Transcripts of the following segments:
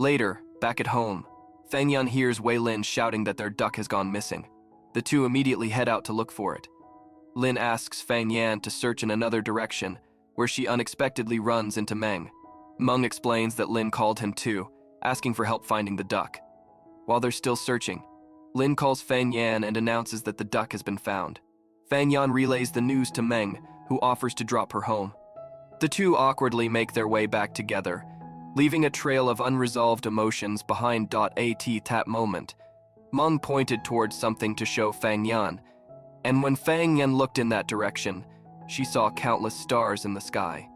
Later, back at home, Fang Yan hears Wei Lin shouting that their duck has gone missing. The two immediately head out to look for it. Lin asks Fang Yan to search in another direction, where she unexpectedly runs into Meng. Meng explains that Lin called him too, asking for help finding the duck. While they're still searching, Lin calls Fang Yan and announces that the duck has been found. Fang Yan relays the news to Meng, who offers to drop her home. The two awkwardly make their way back together, leaving a trail of unresolved emotions behind. At that moment, Meng pointed towards something to show Fang Yan, and when Fang Yan looked in that direction, she saw countless stars in the sky.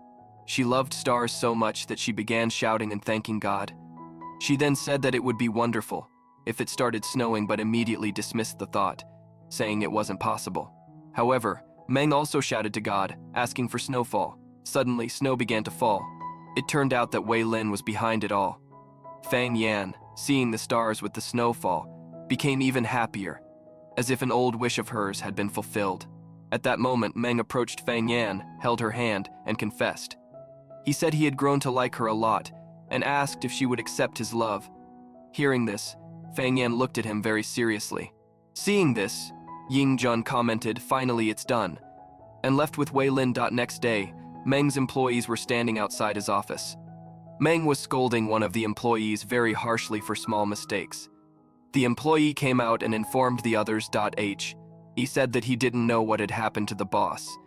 She loved stars so much that she began shouting and thanking God. She then said that it would be wonderful if it started snowing, but immediately dismissed the thought, saying it wasn't possible. However, Meng also shouted to God, asking for snowfall. Suddenly, snow began to fall. It turned out that Wei Lin was behind it all. Fang Yan, seeing the stars with the snowfall, became even happier, as if an old wish of hers had been fulfilled. At that moment, Meng approached Fang Yan, held her hand, and confessed. He said he had grown to like her a lot, and asked if she would accept his love. Hearing this, Fang Yan looked at him very seriously. Seeing this, Ying Jun commented, "Finally it's done," and left with Wei Lin. Next day, Meng's employees were standing outside his office. Meng was scolding one of the employees very harshly for small mistakes. The employee came out and informed the others. He said that he didn't know what had happened to the boss,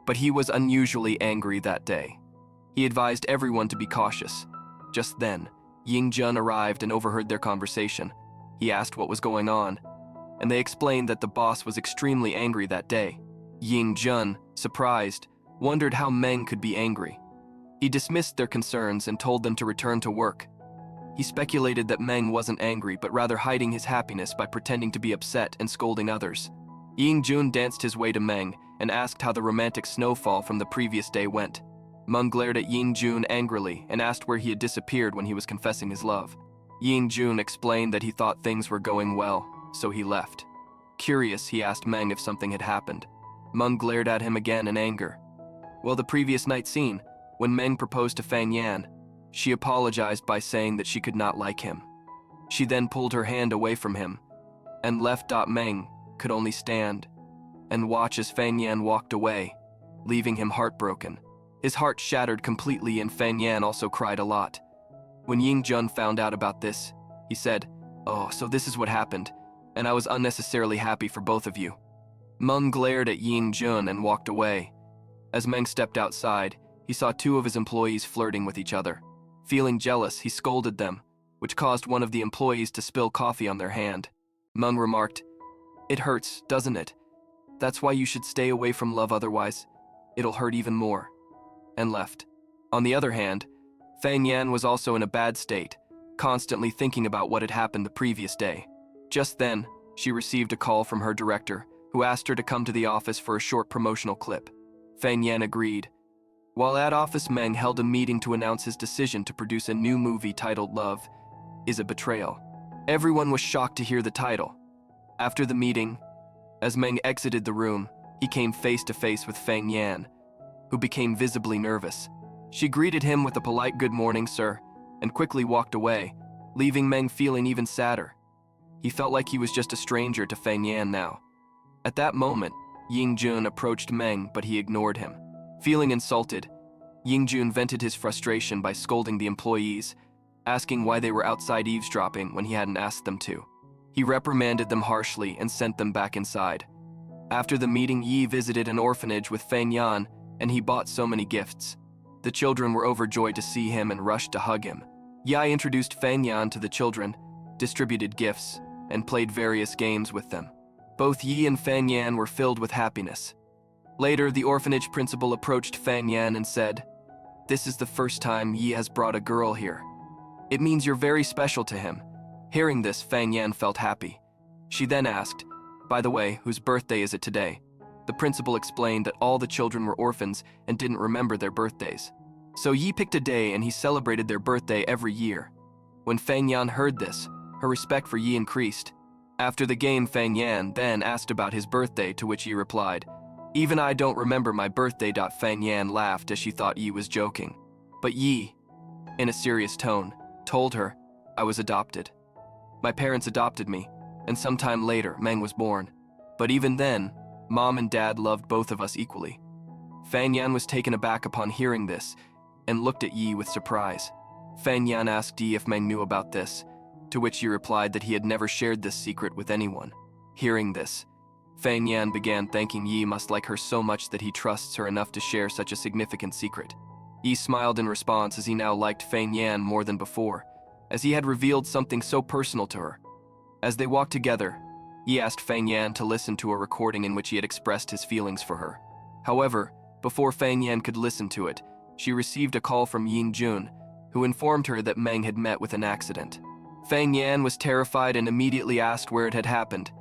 but he was unusually angry that day. He advised everyone to be cautious. Just then, Ying Jun arrived and overheard their conversation. He asked what was going on, and they explained that the boss was extremely angry that day. Ying Jun, surprised, wondered how Meng could be angry. He dismissed their concerns and told them to return to work. He speculated that Meng wasn't angry, but rather hiding his happiness by pretending to be upset and scolding others. Ying Jun danced his way to Meng and asked how the romantic snowfall from the previous day went. Meng glared at Ying Jun angrily and asked where he had disappeared when he was confessing his love. Ying Jun explained that he thought things were going well, so he left. Curious, he asked Meng if something had happened. Meng glared at him again in anger. Well, the previous night scene, when Meng proposed to Fang Yan, she apologized by saying that she could not like him. She then pulled her hand away from him and left. Meng could only stand and watch as Fang Yan walked away, leaving him heartbroken. His heart shattered completely, and Fang Yan also cried a lot. When Ying Jun found out about this, he said, "Oh, so this is what happened, and I was unnecessarily happy for both of you." Meng glared at Ying Jun and walked away. As Meng stepped outside, he saw two of his employees flirting with each other. Feeling jealous, he scolded them, which caused one of the employees to spill coffee on their hand. Meng remarked, "It hurts, doesn't it? That's why you should stay away from love, otherwise it'll hurt even more," and left. On the other hand, Fang Yan was also in a bad state, constantly thinking about what had happened the previous day. Just then, she received a call from her director, who asked her to come to the office for a short promotional clip. Fang Yan agreed. While at office, Meng held a meeting to announce his decision to produce a new movie titled Love is a Betrayal. Everyone was shocked to hear the title. After the meeting, as Meng exited the room, he came face to face with Fang Yan, who became visibly nervous. She greeted him with a polite "Good morning, sir," and quickly walked away, leaving Meng feeling even sadder. He felt like he was just a stranger to Fang Yan now. At that moment, Ying Jun approached Meng, but he ignored him. Feeling insulted, Ying Jun vented his frustration by scolding the employees, asking why they were outside eavesdropping when he hadn't asked them to. He reprimanded them harshly and sent them back inside. After the meeting, Yi visited an orphanage with Fang Yan, and he bought so many gifts. The children were overjoyed to see him and rushed to hug him. Yi introduced Fang Yan to the children, distributed gifts, and played various games with them. Both Yi and Fang Yan were filled with happiness. Later, the orphanage principal approached Fang Yan and said, "This is the first time Yi has brought a girl here. It means you're very special to him." Hearing this, Fang Yan felt happy. She then asked, "By the way, whose birthday is it today?" The principal explained that all the children were orphans and didn't remember their birthdays. So Yi picked a day and he celebrated their birthday every year. When Fang Yan heard this, her respect for Yi increased. After the game, Fang Yan then asked about his birthday, to which Yi replied, "Even I don't remember my birthday." Fang Yan laughed as she thought Yi was joking. But Yi, in a serious tone, told her I was adopted. My parents adopted me, and sometime later, Meng was born. But even then, Mom and Dad loved both of us equally. Fang Yan was taken aback upon hearing this and looked at Yi with surprise. Fang Yan asked Yi if Meng knew about this, to which Yi replied that he had never shared this secret with anyone. Hearing this, Fang Yan began thanking Yi must like her so much that he trusts her enough to share such a significant secret. Yi smiled in response as he now liked Fang Yan more than before, as he had revealed something so personal to her. As they walked together, Yi asked Fang Yan to listen to a recording in which he had expressed his feelings for her. However, before Fang Yan could listen to it, she received a call from Ying Jun, who informed her that Meng had met with an accident. Fang Yan was terrified and immediately asked where it had happened.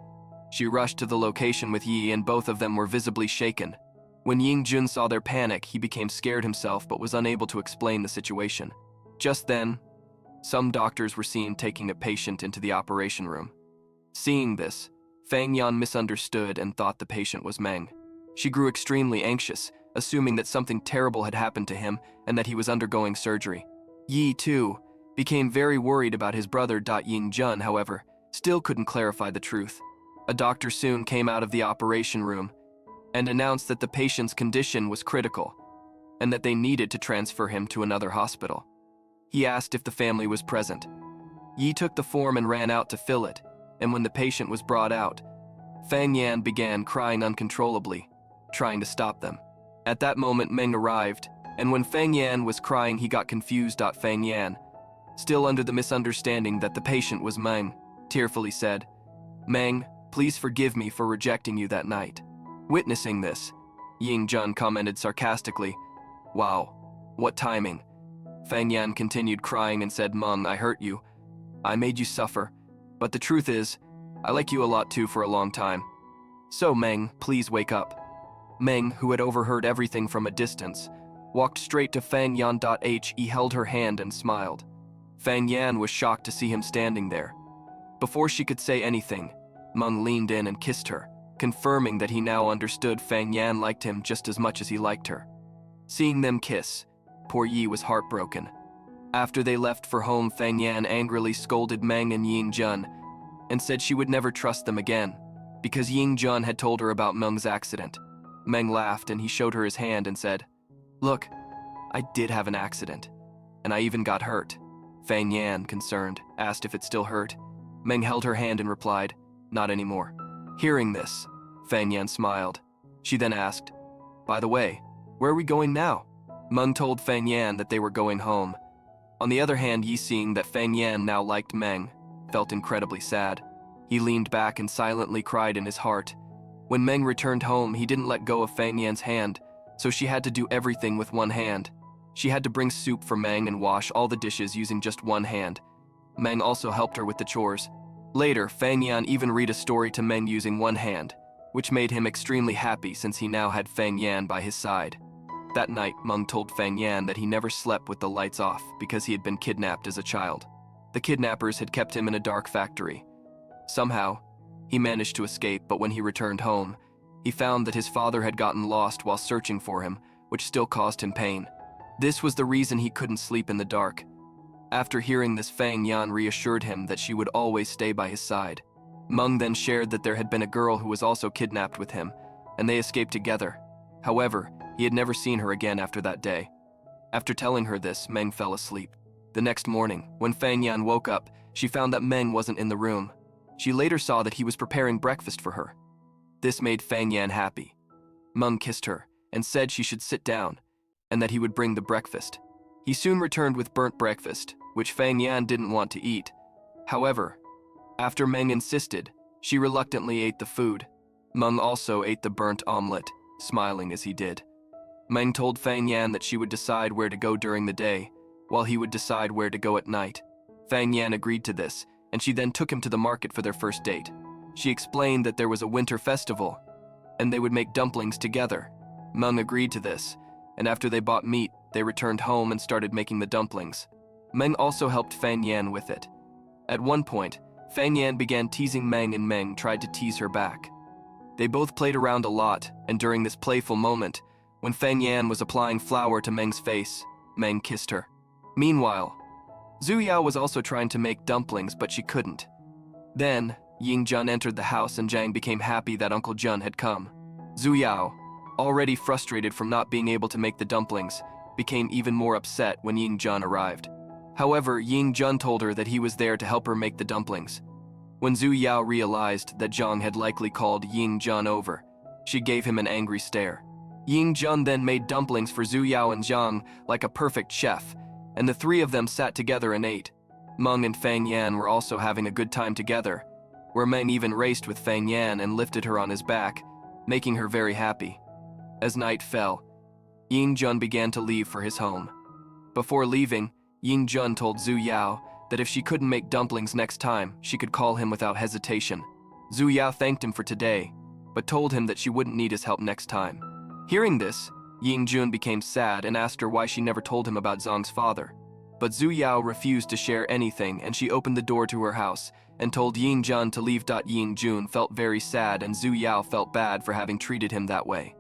She rushed to the location with Yi and both of them were visibly shaken. When Ying Jun saw their panic, he became scared himself but was unable to explain the situation. Just then, some doctors were seen taking a patient into the operation room. Seeing this, Fang Yan misunderstood and thought the patient was Meng. She grew extremely anxious, assuming that something terrible had happened to him and that he was undergoing surgery. Yi, too, became very worried about his brother. Ying Jun, however, still couldn't clarify the truth. A doctor soon came out of the operation room and announced that the patient's condition was critical and that they needed to transfer him to another hospital. He asked if the family was present. Yi took the form and ran out to fill it, and when the patient was brought out, Fang Yan began crying uncontrollably, trying to stop them. At that moment, Meng arrived, and when Fang Yan was crying, he got confused. Fang Yan, still under the misunderstanding that the patient was Meng, tearfully said, "Meng, please forgive me for rejecting you that night." Witnessing this, Ying Jun commented sarcastically, "Wow, what timing." Fang Yan continued crying and said, "Meng, I hurt you. I made you suffer. But the truth is, I like you a lot too for a long time. So Meng, please wake up." Meng, who had overheard everything from a distance, walked straight to Fang Yan. He held her hand and smiled. Fang Yan was shocked to see him standing there. Before she could say anything, Meng leaned in and kissed her, confirming that he now understood Fang Yan liked him just as much as he liked her. Seeing them kiss, poor Yi was heartbroken. After they left for home, Fang Yan angrily scolded Meng and Ying Jun and said she would never trust them again because Ying Jun had told her about Meng's accident. Meng laughed and he showed her his hand and said, "Look, I did have an accident, and I even got hurt." Fang Yan, concerned, asked if it still hurt. Meng held her hand and replied, "Not anymore." Hearing this, Fang Yan smiled. She then asked, "By the way, where are we going now?" Meng told Fang Yan that they were going home. On the other hand, Yi, seeing that Fang Yan now liked Meng, felt incredibly sad. He leaned back and silently cried in his heart. When Meng returned home, he didn't let go of Fang Yan's hand, so she had to do everything with one hand. She had to bring soup for Meng and wash all the dishes using just one hand. Meng also helped her with the chores. Later, Fang Yan even read a story to Meng using one hand, which made him extremely happy since he now had Fang Yan by his side. That night, Meng told Fang Yan that he never slept with the lights off because he had been kidnapped as a child. The kidnappers had kept him in a dark factory. Somehow, he managed to escape, but when he returned home, he found that his father had gotten lost while searching for him, which still caused him pain. This was the reason he couldn't sleep in the dark. After hearing this, Fang Yan reassured him that she would always stay by his side. Meng then shared that there had been a girl who was also kidnapped with him, and they escaped together. However, he had never seen her again after that day. After telling her this, Meng fell asleep. The next morning, when Fang Yan woke up, she found that Meng wasn't in the room. She later saw that he was preparing breakfast for her. This made Fang Yan happy. Meng kissed her and said she should sit down, and that he would bring the breakfast. He soon returned with burnt breakfast, which Fang Yan didn't want to eat. However, after Meng insisted, she reluctantly ate the food. Meng also ate the burnt omelet, smiling as he did. Meng told Fang Yan that she would decide where to go during the day, while he would decide where to go at night. Fang Yan agreed to this, and she then took him to the market for their first date. She explained that there was a winter festival, and they would make dumplings together. Meng agreed to this, and after they bought meat, they returned home and started making the dumplings. Meng also helped Fang Yan with it. At one point, Fang Yan began teasing Meng and Meng tried to tease her back. They both played around a lot, and during this playful moment, when Fang Yan was applying flour to Meng's face, Meng kissed her. Meanwhile, Zhu Yao was also trying to make dumplings, but she couldn't. Then, Ying Jun entered the house and Zhang became happy that Uncle Jun had come. Zhu Yao, already frustrated from not being able to make the dumplings, became even more upset when Ying Jun arrived. However, Ying Jun told her that he was there to help her make the dumplings. When Zhu Yao realized that Zhang had likely called Ying Jun over, she gave him an angry stare. Ying Jun then made dumplings for Zhu Yao and Zhang like a perfect chef, and the three of them sat together and ate. Meng and Fang Yan were also having a good time together, where Meng even raced with Fang Yan and lifted her on his back, making her very happy. As night fell, Ying Jun began to leave for his home. Before leaving, Ying Jun told Zhu Yao that if she couldn't make dumplings next time, she could call him without hesitation. Zhu Yao thanked him for today, but told him that she wouldn't need his help next time. Hearing this, Ying Jun became sad and asked her why she never told him about Zhang's father. But Zhu Yao refused to share anything, and she opened the door to her house and told Ying Jun to leave. Ying Jun felt very sad and Zhu Yao felt bad for having treated him that way.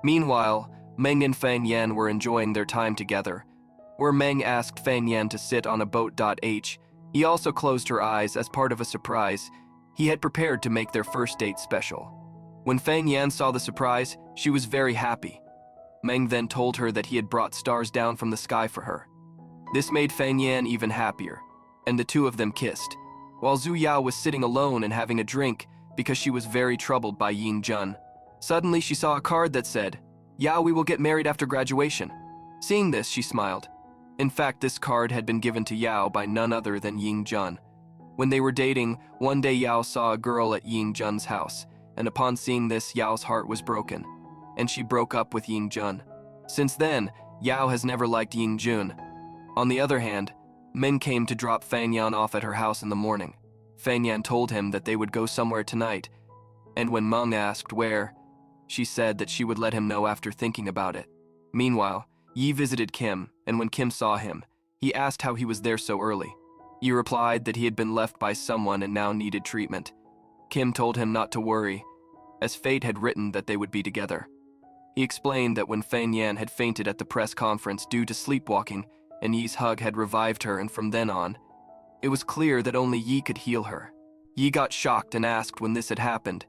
Meanwhile, Meng and Fang Yan were enjoying their time together, where Meng asked Fang Yan to sit on a boat. He also closed her eyes as part of a surprise he had prepared to make their first date special. When Fang Yan saw the surprise, she was very happy. Meng then told her that he had brought stars down from the sky for her. This made Fang Yan even happier, and the two of them kissed, while Zhu Yao was sitting alone and having a drink because she was very troubled by Ying Jun. Suddenly she saw a card that said, "Yao, we will get married after graduation." Seeing this, she smiled. In fact, this card had been given to Yao by none other than Ying Jun. When they were dating, one day Yao saw a girl at Ying Jun's house, and upon seeing this, Yao's heart was broken, and she broke up with Ying Jun. Since then, Yao has never liked Ying Jun. On the other hand, Meng came to drop Fang Yan off at her house in the morning. Fang Yan told him that they would go somewhere tonight, and when Meng asked where, she said that she would let him know after thinking about it. Meanwhile, Yi visited Kim, and when Kim saw him, he asked how he was there so early. Yi replied that he had been left by someone and now needed treatment. Kim told him not to worry, as fate had written that they would be together. He explained that when Fang Yan had fainted at the press conference due to sleepwalking, and Yi's hug had revived her, and from then on, it was clear that only Yi could heal her. Yi got shocked and asked when this had happened,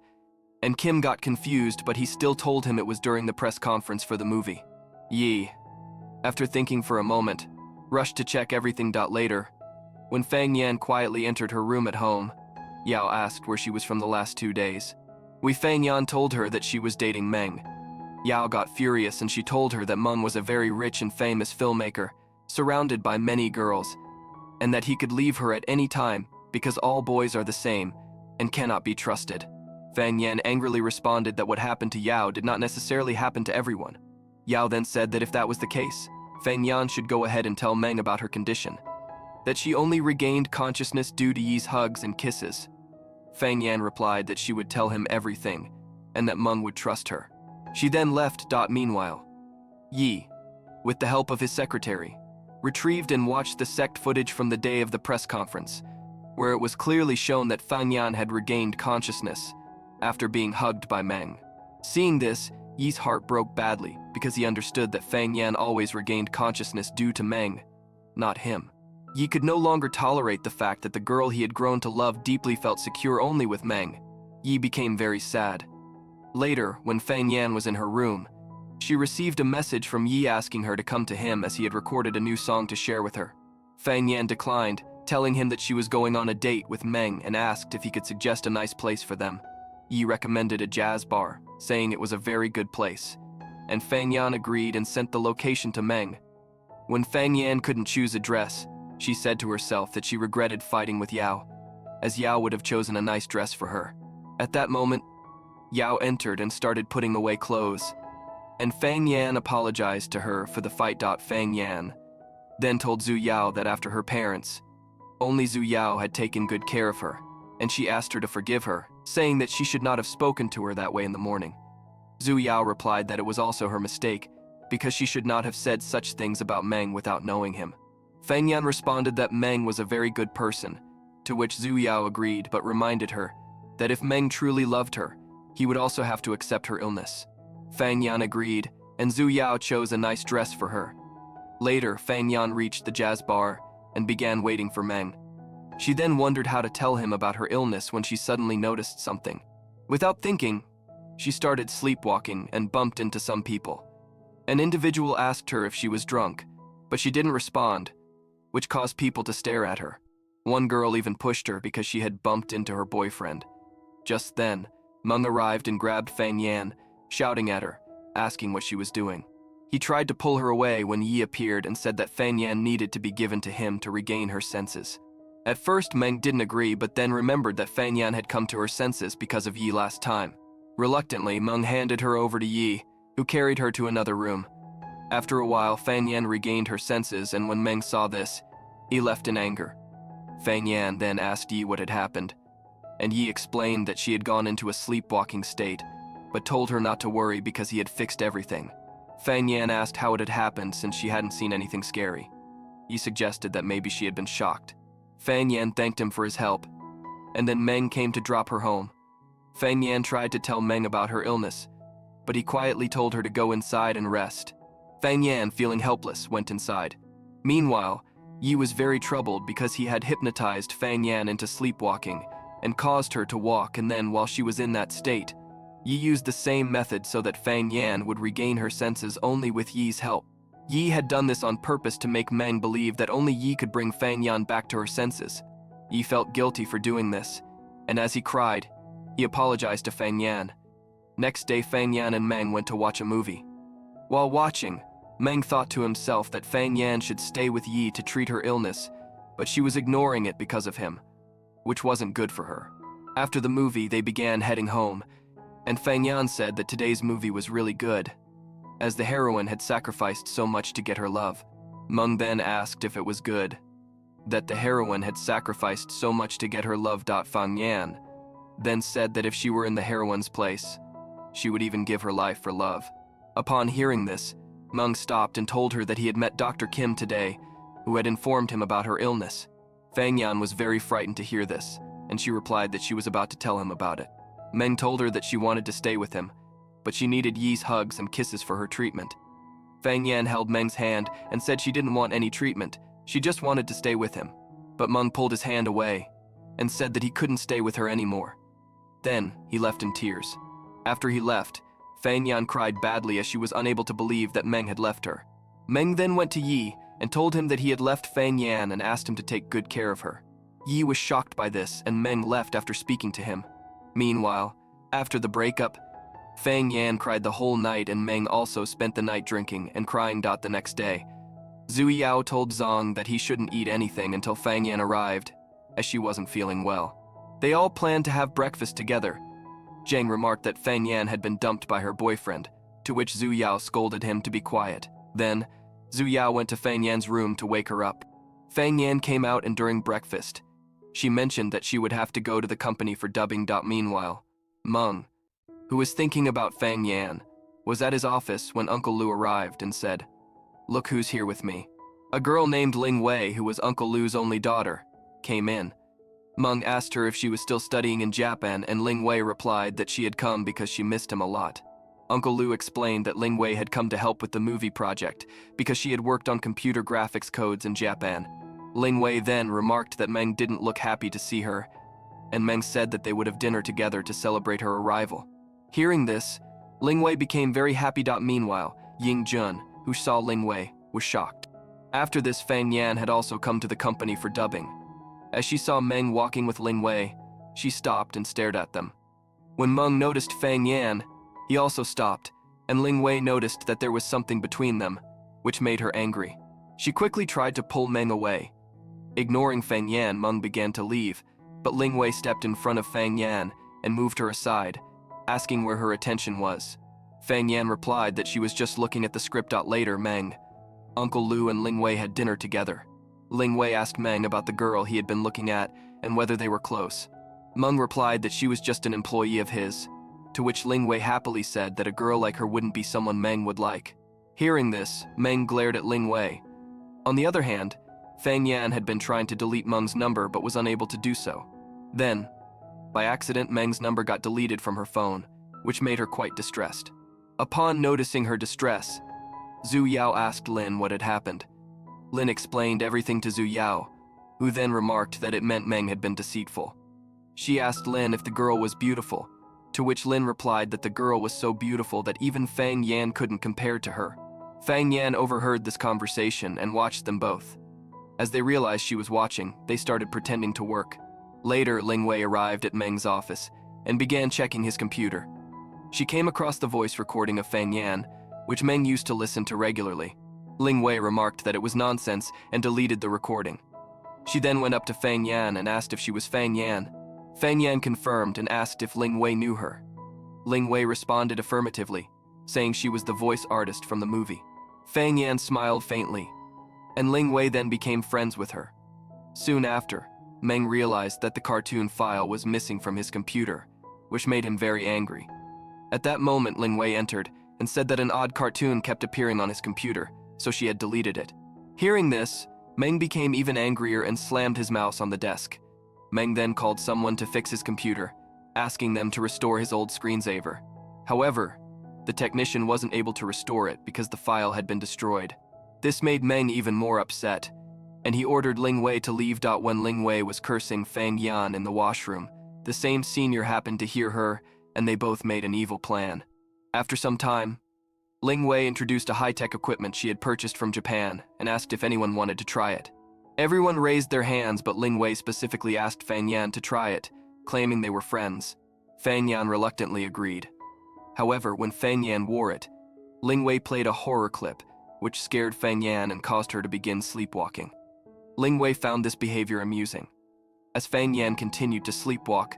and Kim got confused, but he still told him it was during the press conference for the movie. Yi, after thinking for a moment, rushed to check everything. Later, when Fang Yan quietly entered her room at home, Yao asked where she was from the last 2 days. Fang Yan told her that she was dating Meng. Yao got furious and she told her that Meng was a very rich and famous filmmaker, surrounded by many girls, and that he could leave her at any time because all boys are the same and cannot be trusted. Fang Yan angrily responded that what happened to Yao did not necessarily happen to everyone. Yao then said that if that was the case, Fang Yan should go ahead and tell Meng about her condition, that she only regained consciousness due to Yi's hugs and kisses. Fang Yan replied that she would tell him everything and that Meng would trust her. She then left. Meanwhile, Yi, with the help of his secretary, retrieved and watched the sect footage from the day of the press conference, where it was clearly shown that Fang Yan had regained consciousness after being hugged by Meng. Seeing this, Yi's heart broke badly because he understood that Fang Yan always regained consciousness due to Meng, not him. Yi could no longer tolerate the fact that the girl he had grown to love deeply felt secure only with Meng. Yi became very sad. Later, when Fang Yan was in her room, she received a message from Yi asking her to come to him as he had recorded a new song to share with her. Fang Yan declined, telling him that she was going on a date with Meng and asked if he could suggest a nice place for them. Yi recommended a jazz bar, saying it was a very good place, and Fang Yan agreed and sent the location to Meng. When Fang Yan couldn't choose a dress, she said to herself that she regretted fighting with Yao, as Yao would have chosen a nice dress for her. At that moment, Yao entered and started putting away clothes, and Fang Yan apologized to her for the fight. Fang Yan then told Zhu Yao that after her parents, only Zhu Yao had taken good care of her, and she asked her to forgive her, saying that she should not have spoken to her that way in the morning. Zhu Yao replied that it was also her mistake, because she should not have said such things about Meng without knowing him. Fang Yan responded that Meng was a very good person, to which Zhu Yao agreed but reminded her that if Meng truly loved her, he would also have to accept her illness. Fang Yan agreed, and Zhu Yao chose a nice dress for her. Later, Fang Yan reached the jazz bar and began waiting for Meng. She then wondered how to tell him about her illness when she suddenly noticed something. Without thinking, she started sleepwalking and bumped into some people. An individual asked her if she was drunk, but she didn't respond, which caused people to stare at her. One girl even pushed her because she had bumped into her boyfriend. Just then, Meng arrived and grabbed Fang Yan, shouting at her, asking what she was doing. He tried to pull her away when Yi appeared and said that Fang Yan needed to be given to him to regain her senses. At first, Meng didn't agree, but then remembered that Fang Yan had come to her senses because of Yi last time. Reluctantly, Meng handed her over to Yi, who carried her to another room. After a while, Fang Yan regained her senses, and when Meng saw this, he left in anger. Fang Yan then asked Yi what had happened, and Yi explained that she had gone into a sleepwalking state, but told her not to worry because he had fixed everything. Fang Yan asked how it had happened since she hadn't seen anything scary. Yi suggested that maybe she had been shocked. Fang Yan thanked him for his help, and then Meng came to drop her home. Fang Yan tried to tell Meng about her illness, but he quietly told her to go inside and rest. Fang Yan, feeling helpless, went inside. Meanwhile, Yi was very troubled because he had hypnotized Fang Yan into sleepwalking and caused her to walk, and then while she was in that state, Yi used the same method so that Fang Yan would regain her senses only with Yi's help. Yi had done this on purpose to make Meng believe that only Yi could bring Fang Yan back to her senses. Yi felt guilty for doing this, and as he cried, he apologized to Fang Yan. Next day, Fang Yan and Meng went to watch a movie. While watching, Meng thought to himself that Fang Yan should stay with Yi to treat her illness, but she was ignoring it because of him, which wasn't good for her. After the movie, they began heading home, and Fang Yan said that today's movie was really good, as the heroine had sacrificed so much to get her love. Meng then asked if it was good that the heroine had sacrificed so much to get her love. Fang Yan then said that if she were in the heroine's place, she would even give her life for love. Upon hearing this, Meng stopped and told her that he had met Dr. Kim today, who had informed him about her illness. Fang Yan was very frightened to hear this, and she replied that she was about to tell him about it. Meng told her that she wanted to stay with him, but she needed Yi's hugs and kisses for her treatment. Fang Yan held Meng's hand and said she didn't want any treatment, she just wanted to stay with him. But Meng pulled his hand away and said that he couldn't stay with her anymore. Then, he left in tears. After he left, Fang Yan cried badly as she was unable to believe that Meng had left her. Meng then went to Yi and told him that he had left Fang Yan and asked him to take good care of her. Yi was shocked by this, and Meng left after speaking to him. Meanwhile, after the breakup, Fang Yan cried the whole night, and Meng also spent the night drinking and crying. The next day, Zhu Yao told Zhang that he shouldn't eat anything until Fang Yan arrived, as she wasn't feeling well. They all planned to have breakfast together. Zhang remarked that Fang Yan had been dumped by her boyfriend, to which Zhu Yao scolded him to be quiet. Then, Zhu Yao went to Fang Yan's room to wake her up. Fang Yan came out, and during breakfast, she mentioned that she would have to go to the company for dubbing. Meanwhile, Meng, who was thinking about Fang Yan, was at his office when Uncle Lu arrived and said, "Look who's here with me." A girl named Ling Wei, who was Uncle Lu's only daughter, came in. Meng asked her if she was still studying in Japan, and Ling Wei replied that she had come because she missed him a lot. Uncle Lu explained that Ling Wei had come to help with the movie project because she had worked on computer graphics codes in Japan. Ling Wei then remarked that Meng didn't look happy to see her, and Meng said that they would have dinner together to celebrate her arrival. Hearing this, Ling Wei became very happy. Meanwhile, Ying Jun, who saw Ling Wei, was shocked. After this, Fang Yan had also come to the company for dubbing. As she saw Meng walking with Ling Wei, she stopped and stared at them. When Meng noticed Fang Yan, he also stopped, and Ling Wei noticed that there was something between them, which made her angry. She quickly tried to pull Meng away. Ignoring Fang Yan, Meng began to leave, but Ling Wei stepped in front of Fang Yan and moved her aside, asking where her attention was. Fang Yan replied that she was just looking at the script. Later, Meng, Uncle Lu, and Ling Wei had dinner together. Ling Wei asked Meng about the girl he had been looking at and whether they were close. Meng replied that she was just an employee of his, to which Ling Wei happily said that a girl like her wouldn't be someone Meng would like. Hearing this, Meng glared at Ling Wei. On the other hand, Fang Yan had been trying to delete Meng's number but was unable to do so. Then, by accident, Meng's number got deleted from her phone, which made her quite distressed. Upon noticing her distress, Zhu Yao asked Lin what had happened. Lin explained everything to Zhu Yao, who then remarked that it meant Meng had been deceitful. She asked Lin if the girl was beautiful, to which Lin replied that the girl was so beautiful that even Fang Yan couldn't compare to her. Fang Yan overheard this conversation and watched them both. As they realized she was watching, they started pretending to work. Later, Ling Wei arrived at Meng's office and began checking his computer. She came across the voice recording of Fang Yan, which Meng used to listen to regularly. Ling Wei remarked that it was nonsense and deleted the recording. She then went up to Fang Yan and asked if she was Fang Yan. Fang Yan confirmed and asked if Ling Wei knew her. Ling Wei responded affirmatively, saying she was the voice artist from the movie. Fang Yan smiled faintly, and Ling Wei then became friends with her. Soon after, Meng realized that the cartoon file was missing from his computer, which made him very angry. At that moment, Ling Wei entered and said that an odd cartoon kept appearing on his computer, so she had deleted it. Hearing this, Meng became even angrier and slammed his mouse on the desk. Meng then called someone to fix his computer, asking them to restore his old screensaver. However, the technician wasn't able to restore it because the file had been destroyed. This made Meng even more upset, and he ordered Ling Wei to leave. When Ling Wei was cursing Fang Yan in the washroom, the same senior happened to hear her, and they both made an evil plan. After some time, Ling Wei introduced a high-tech equipment she had purchased from Japan and asked if anyone wanted to try it. Everyone raised their hands, but Ling Wei specifically asked Fang Yan to try it, claiming they were friends. Fang Yan reluctantly agreed. However, when Fang Yan wore it, Ling Wei played a horror clip, which scared Fang Yan and caused her to begin sleepwalking. Ling Wei found this behavior amusing. As Fang Yan continued to sleepwalk,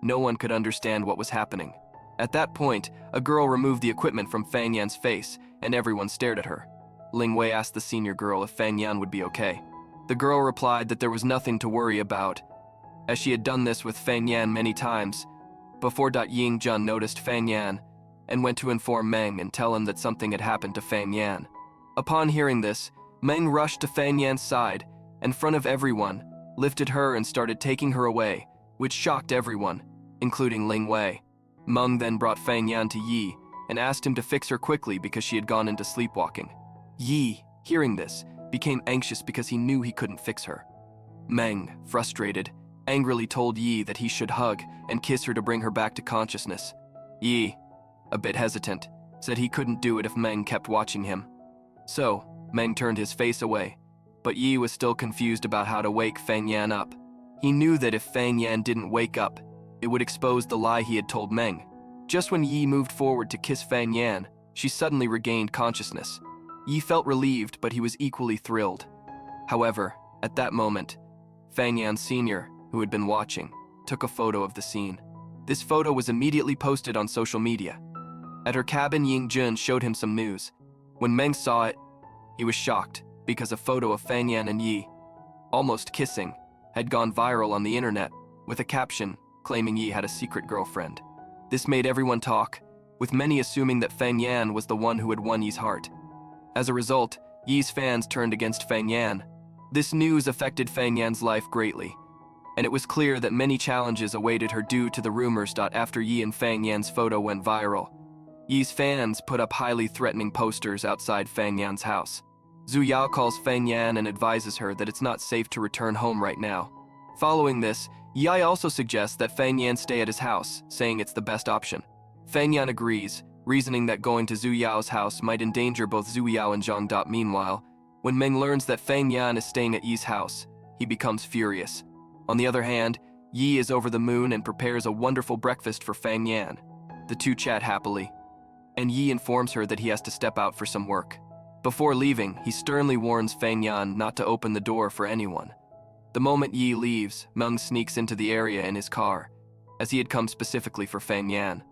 no one could understand what was happening. At that point, a girl removed the equipment from Fang Yan's face, and everyone stared at her. Ling Wei asked the senior girl if Fang Yan would be okay. The girl replied that there was nothing to worry about, as she had done this with Fang Yan many times before. Ying Jun noticed Fang Yan and went to inform Meng and tell him that something had happened to Fang Yan. Upon hearing this, Meng rushed to Fang Yan's side, in front of everyone, lifted her and started taking her away, which shocked everyone, including Ling Wei. Meng then brought Fang Yan to Yi and asked him to fix her quickly because she had gone into sleepwalking. Yi, hearing this, became anxious because he knew he couldn't fix her. Meng, frustrated, angrily told Yi that he should hug and kiss her to bring her back to consciousness. Yi, a bit hesitant, said he couldn't do it if Meng kept watching him. So, Meng turned his face away, but Yi was still confused about how to wake Fang Yan up. He knew that if Fang Yan didn't wake up, it would expose the lie he had told Meng. Just when Yi moved forward to kiss Fang Yan, she suddenly regained consciousness. Yi felt relieved, but he was equally thrilled. However, at that moment, Fang Yan Sr., who had been watching, took a photo of the scene. This photo was immediately posted on social media. At her cabin, Ying Jun showed him some news. When Meng saw it, he was shocked because a photo of Fang Yan and Yi, almost kissing, had gone viral on the internet with a caption claiming Yi had a secret girlfriend. This made everyone talk, with many assuming that Fang Yan was the one who had won Yi's heart. As a result, Yi's fans turned against Fang Yan. This news affected Fang Yan's life greatly, and it was clear that many challenges awaited her due to the rumors. After Yi and Fang Yan's photo went viral, Yi's fans put up highly threatening posters outside Fang Yan's house. Zhu Yao calls Fang Yan and advises her that it's not safe to return home right now. Following this, Yi also suggests that Fang Yan stay at his house, saying it's the best option. Fang Yan agrees, reasoning that going to Zhu Yao's house might endanger both Zhu Yao and Zhang Da. Meanwhile, when Meng learns that Fang Yan is staying at Yi's house, he becomes furious. On the other hand, Yi is over the moon and prepares a wonderful breakfast for Fang Yan. The two chat happily, and Yi informs her that he has to step out for some work. Before leaving, he sternly warns Fang Yan not to open the door for anyone. The moment Yi leaves, Meng sneaks into the area in his car, as he had come specifically for Fang Yan.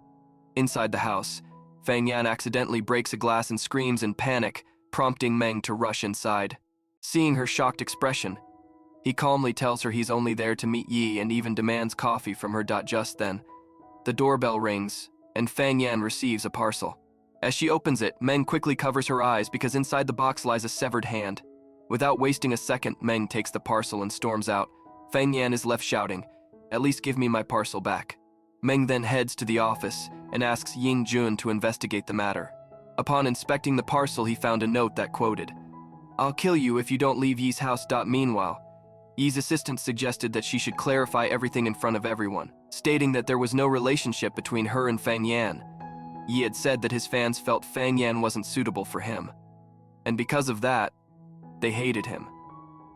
Inside the house, Fang Yan accidentally breaks a glass and screams in panic, prompting Meng to rush inside. Seeing her shocked expression, he calmly tells her he's only there to meet Yi and even demands coffee from her. Just then, the doorbell rings, and Fang Yan receives a parcel. As she opens it, Meng quickly covers her eyes because inside the box lies a severed hand. Without wasting a second, Meng takes the parcel and storms out. Fang Yan is left shouting, "At least give me my parcel back." Meng then heads to the office and asks Ying Jun to investigate the matter. Upon inspecting the parcel, he found a note that quoted, I'll kill you if you don't leave Yi's house. Meanwhile, Yi's assistant suggested that she should clarify everything in front of everyone, stating that there was no relationship between her and Fang Yan. Yi had said that his fans felt Fang Yan wasn't suitable for him, and because of that, they hated him.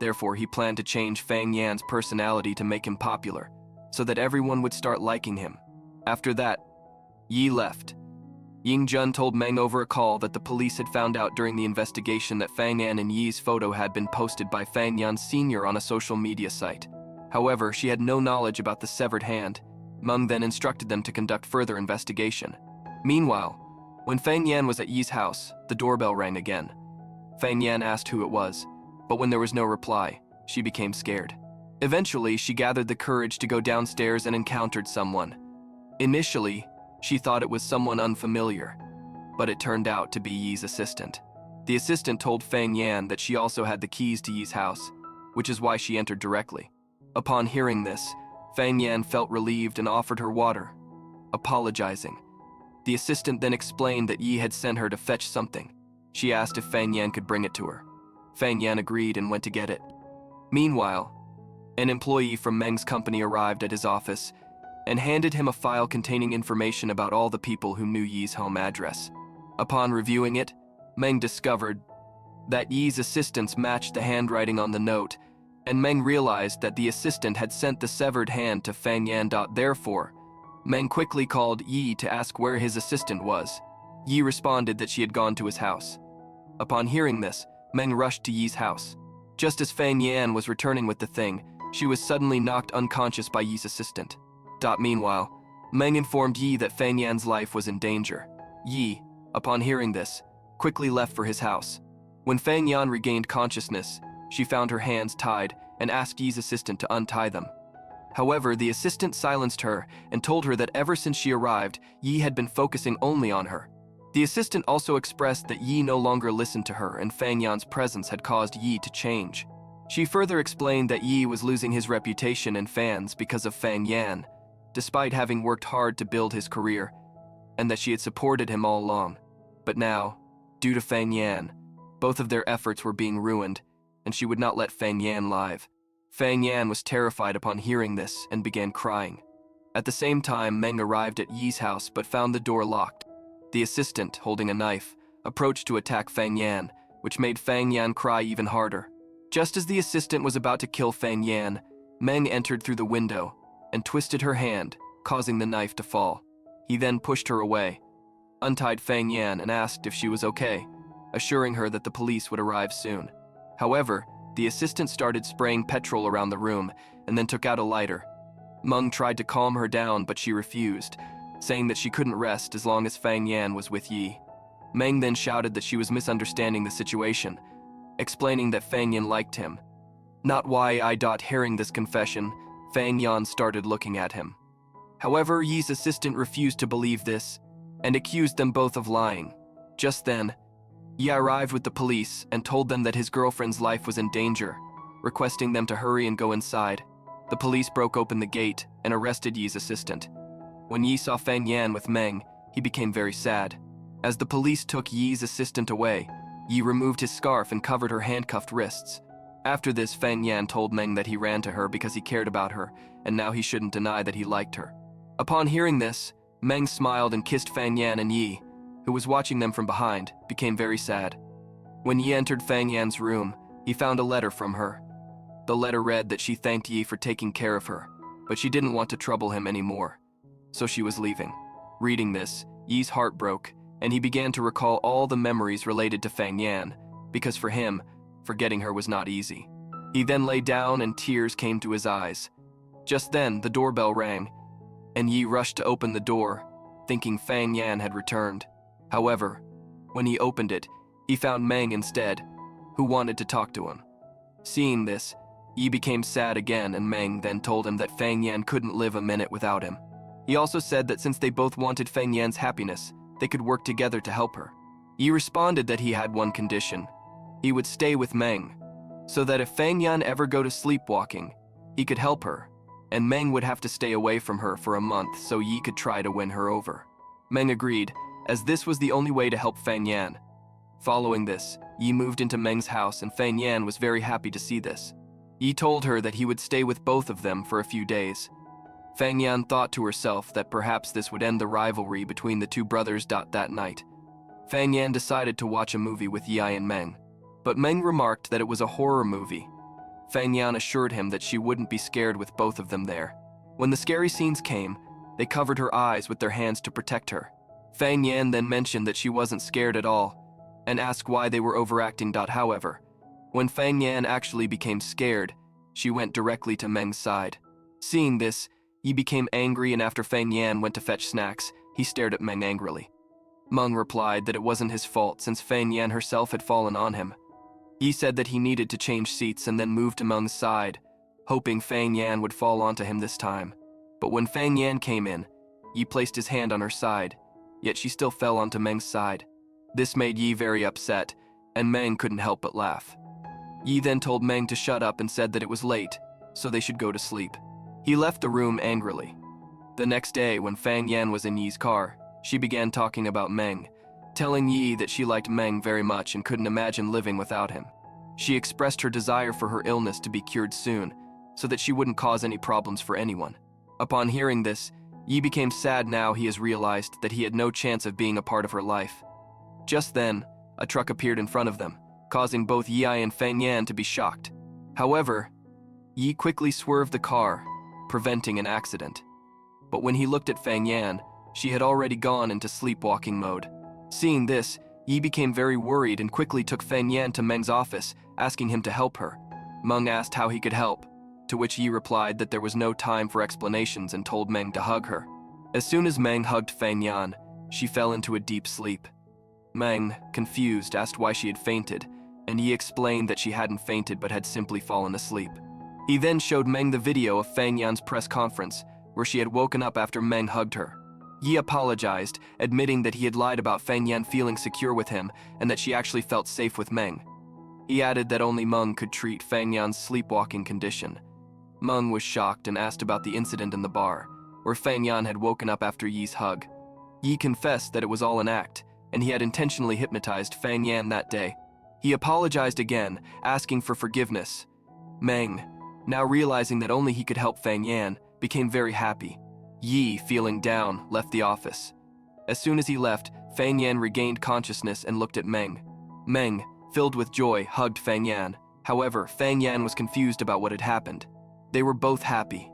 Therefore, he planned to change Fang Yan's personality to make him popular, so that everyone would start liking him. After that, Yi left. Ying Jun told Meng over a call that the police had found out during the investigation that Fang Yan and Yi's photo had been posted by Fang Yan Sr. on a social media site. However, she had no knowledge about the severed hand. Meng then instructed them to conduct further investigation. Meanwhile, when Fang Yan was at Yi's house, the doorbell rang again. Fang Yan asked who it was, but when there was no reply, she became scared. Eventually, she gathered the courage to go downstairs and encountered someone. Initially, she thought it was someone unfamiliar, but it turned out to be Yi's assistant. The assistant told Fang Yan that she also had the keys to Yi's house, which is why she entered directly. Upon hearing this, Fang Yan felt relieved and offered her water, apologizing. The assistant then explained that Yi had sent her to fetch something. She asked if Fang Yan could bring it to her. Fang Yan agreed and went to get it. Meanwhile, an employee from Meng's company arrived at his office and handed him a file containing information about all the people who knew Yi's home address. Upon reviewing it, Meng discovered that Yi's assistants matched the handwriting on the note, and Meng realized that the assistant had sent the severed hand to Fang Yan. Therefore, Meng quickly called Yi to ask where his assistant was. Yi responded that she had gone to his house. Upon hearing this, Meng rushed to Yi's house. Just as Fang Yan was returning with the thing, she was suddenly knocked unconscious by Yi's assistant. Meanwhile, Meng informed Yi that Fang Yan's life was in danger. Yi, upon hearing this, quickly left for his house. When Fang Yan regained consciousness, she found her hands tied and asked Yi's assistant to untie them. However, the assistant silenced her and told her that ever since she arrived, Yi had been focusing only on her. The assistant also expressed that Yi no longer listened to her and Fang Yan's presence had caused Yi to change. She further explained that Yi was losing his reputation and fans because of Fang Yan, despite having worked hard to build his career, and that she had supported him all along. But now, due to Fang Yan, both of their efforts were being ruined, and she would not let Fang Yan live. Fang Yan was terrified upon hearing this and began crying. At the same time, Meng arrived at Yi's house but found the door locked. The assistant, holding a knife, approached to attack Fang Yan, which made Fang Yan cry even harder. Just as the assistant was about to kill Fang Yan, Meng entered through the window and twisted her hand, causing the knife to fall. He then pushed her away, untied Fang Yan and asked if she was okay, assuring her that the police would arrive soon. However, the assistant started spraying petrol around the room and then took out a lighter. Meng tried to calm her down, but she refused, saying that she couldn't rest as long as Fang Yan was with Yi. Meng then shouted that she was misunderstanding the situation, explaining that Fang Yan liked him. Not why I. Hearing this confession, Fang Yan started looking at him. However, Yi's assistant refused to believe this and accused them both of lying. Just then, Yi arrived with the police and told them that his girlfriend's life was in danger, requesting them to hurry and go inside. The police broke open the gate and arrested Yi's assistant. When Yi saw Fang Yan with Meng, he became very sad. As the police took Yi's assistant away, Yi removed his scarf and covered her handcuffed wrists. After this, Fang Yan told Meng that he ran to her because he cared about her, and now he shouldn't deny that he liked her. Upon hearing this, Meng smiled and kissed Fang Yan, and Yi, who was watching them from behind, became very sad. When Yi entered Fang Yan's room, he found a letter from her. The letter read that she thanked Yi for taking care of her, but she didn't want to trouble him anymore, so she was leaving. Reading this, Yi's heart broke, and he began to recall all the memories related to Fang Yan, because for him, forgetting her was not easy. He then lay down and tears came to his eyes. Just then, the doorbell rang, and Yi rushed to open the door, thinking Fang Yan had returned. However, when he opened it, he found Meng instead, who wanted to talk to him. Seeing this, Yi became sad again, and Meng then told him that Fang Yan couldn't live a minute without him. He also said that since they both wanted Fang Yan's happiness, they could work together to help her. Yi responded that he had one condition. He would stay with Meng, so that if Fang Yan ever go to sleepwalking, he could help her, and Meng would have to stay away from her for a month so Yi could try to win her over. Meng agreed, as this was the only way to help Fang Yan. Following this, Yi moved into Meng's house and Feng Yan was very happy to see this. Yi told her that he would stay with both of them for a few days. Feng Yan thought to herself that perhaps this would end the rivalry between the two brothers. That night, Feng Yan decided to watch a movie with Yi and Meng, but Meng remarked that it was a horror movie. Feng Yan assured him that she wouldn't be scared with both of them there. When the scary scenes came, they covered her eyes with their hands to protect her. Feng Yan then mentioned that she wasn't scared at all and asked why they were overacting. However, when Feng Yan actually became scared, she went directly to Meng's side. Seeing this, Yi became angry, and after Feng Yan went to fetch snacks, he stared at Meng angrily. Meng replied that it wasn't his fault since Feng Yan herself had fallen on him. Yi said that he needed to change seats and then moved to Meng's side, hoping Feng Yan would fall onto him this time. But when Feng Yan came in, Yi placed his hand on her side, yet she still fell onto Meng's side. This made Yi very upset, and Meng couldn't help but laugh. Yi then told Meng to shut up and said that it was late, so they should go to sleep. He left the room angrily. The next day, when Feng Yan was in Yi's car, she began talking about Meng, telling Yi that she liked Meng very much and couldn't imagine living without him. She expressed her desire for her illness to be cured soon, so that she wouldn't cause any problems for anyone. Upon hearing this, Yi became sad. Now he has realized that he had no chance of being a part of her life. Just then, a truck appeared in front of them, causing both Yi and Feng Yan to be shocked. However, Yi quickly swerved the car, preventing an accident. But when he looked at Feng Yan, she had already gone into sleepwalking mode. Seeing this, Yi became very worried and quickly took Feng Yan to Meng's office, asking him to help her. Meng asked how he could help, to which Yi replied that there was no time for explanations and told Meng to hug her. As soon as Meng hugged Feng Yan, she fell into a deep sleep. Meng, confused, asked why she had fainted, and Yi explained that she hadn't fainted but had simply fallen asleep. He then showed Meng the video of Feng Yan's press conference, where she had woken up after Meng hugged her. Yi apologized, admitting that he had lied about Feng Yan feeling secure with him and that she actually felt safe with Meng. He added that only Meng could treat Feng Yan's sleepwalking condition. Meng was shocked and asked about the incident in the bar, where Feng Yan had woken up after Yi's hug. Yi confessed that it was all an act, and he had intentionally hypnotized Feng Yan that day. He apologized again, asking for forgiveness. Meng, now realizing that only he could help Feng Yan, became very happy. Yi, feeling down, left the office. As soon as he left, Feng Yan regained consciousness and looked at Meng. Meng, filled with joy, hugged Feng Yan. However, Feng Yan was confused about what had happened. They were both happy.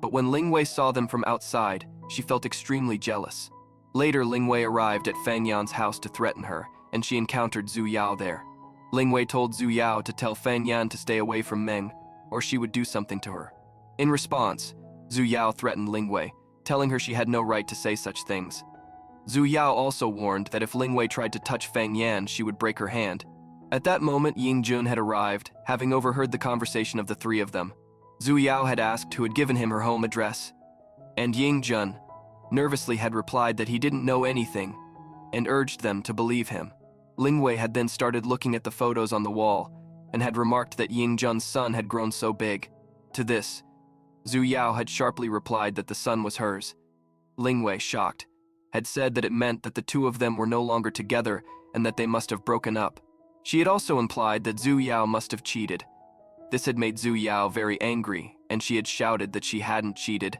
But when Ling Wei saw them from outside, she felt extremely jealous. Later, Ling Wei arrived at Feng Yan's house to threaten her, and she encountered Zhu Yao there. Ling Wei told Zhu Yao to tell Feng Yan to stay away from Meng, or she would do something to her. In response, Zhu Yao threatened Ling Wei, telling her she had no right to say such things. Zhu Yao also warned that if Ling Wei tried to touch Feng Yan, she would break her hand. At that moment, Ying Jun had arrived, having overheard the conversation of the three of them. Zhu Yao had asked who had given him her home address, and Ying Jun nervously had replied that he didn't know anything and urged them to believe him. Ling Wei had then started looking at the photos on the wall and had remarked that Ying Jun's son had grown so big. To this, Zhu Yao had sharply replied that the son was hers. Ling Wei, shocked, had said that it meant that the two of them were no longer together and that they must have broken up. She had also implied that Zhu Yao must have cheated. This had made Zhu Yao very angry, and she had shouted that she hadn't cheated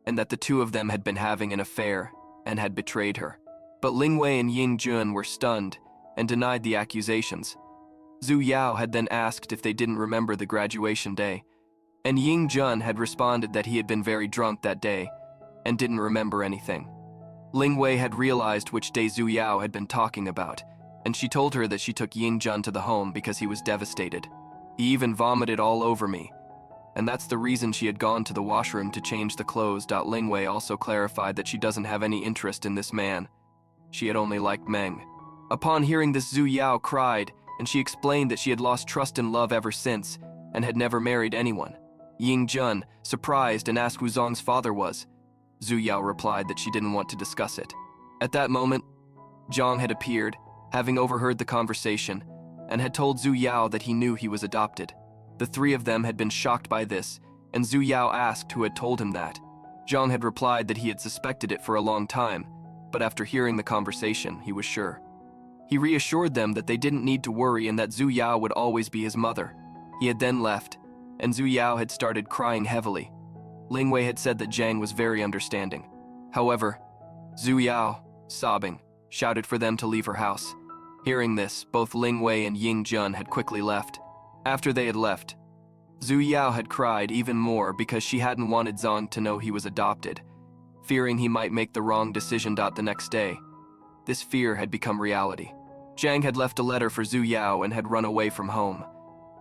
and that the two of them had been having an affair and had betrayed her. But Ling Wei and Ying Jun were stunned and denied the accusations. Zhu Yao had then asked if they didn't remember the graduation day, and Ying Jun had responded that he had been very drunk that day and didn't remember anything. Ling Wei had realized which day Zhu Yao had been talking about, and she told her that she took Ying Jun to the home because he was devastated. He even vomited all over me, and that's the reason she had gone to the washroom to change the clothes. Ling Wei also clarified that she doesn't have any interest in this man. She had only liked Meng. Upon hearing this, Zhu Yao cried, and she explained that she had lost trust in love ever since and had never married anyone. Ying Jun, surprised, and asked who Zong's father was. Zhu Yao replied that she didn't want to discuss it. At that moment, Zhang had appeared, having overheard the conversation, and had told Zhu Yao that he knew he was adopted. The three of them had been shocked by this, and Zhu Yao asked who had told him that. Zhang had replied that he had suspected it for a long time, but after hearing the conversation, he was sure. He reassured them that they didn't need to worry and that Zhu Yao would always be his mother. He had then left, and Zhu Yao had started crying heavily. Ling Wei had said that Zhang was very understanding. However, Zhu Yao, sobbing, shouted for them to leave her house. Hearing this, both Ling Wei and Ying Jun had quickly left. After they had left, Zhu Yao had cried even more because she hadn't wanted Zhang to know he was adopted, fearing he might make the wrong decision. The next day, this fear had become reality. Zhang had left a letter for Zhu Yao and had run away from home.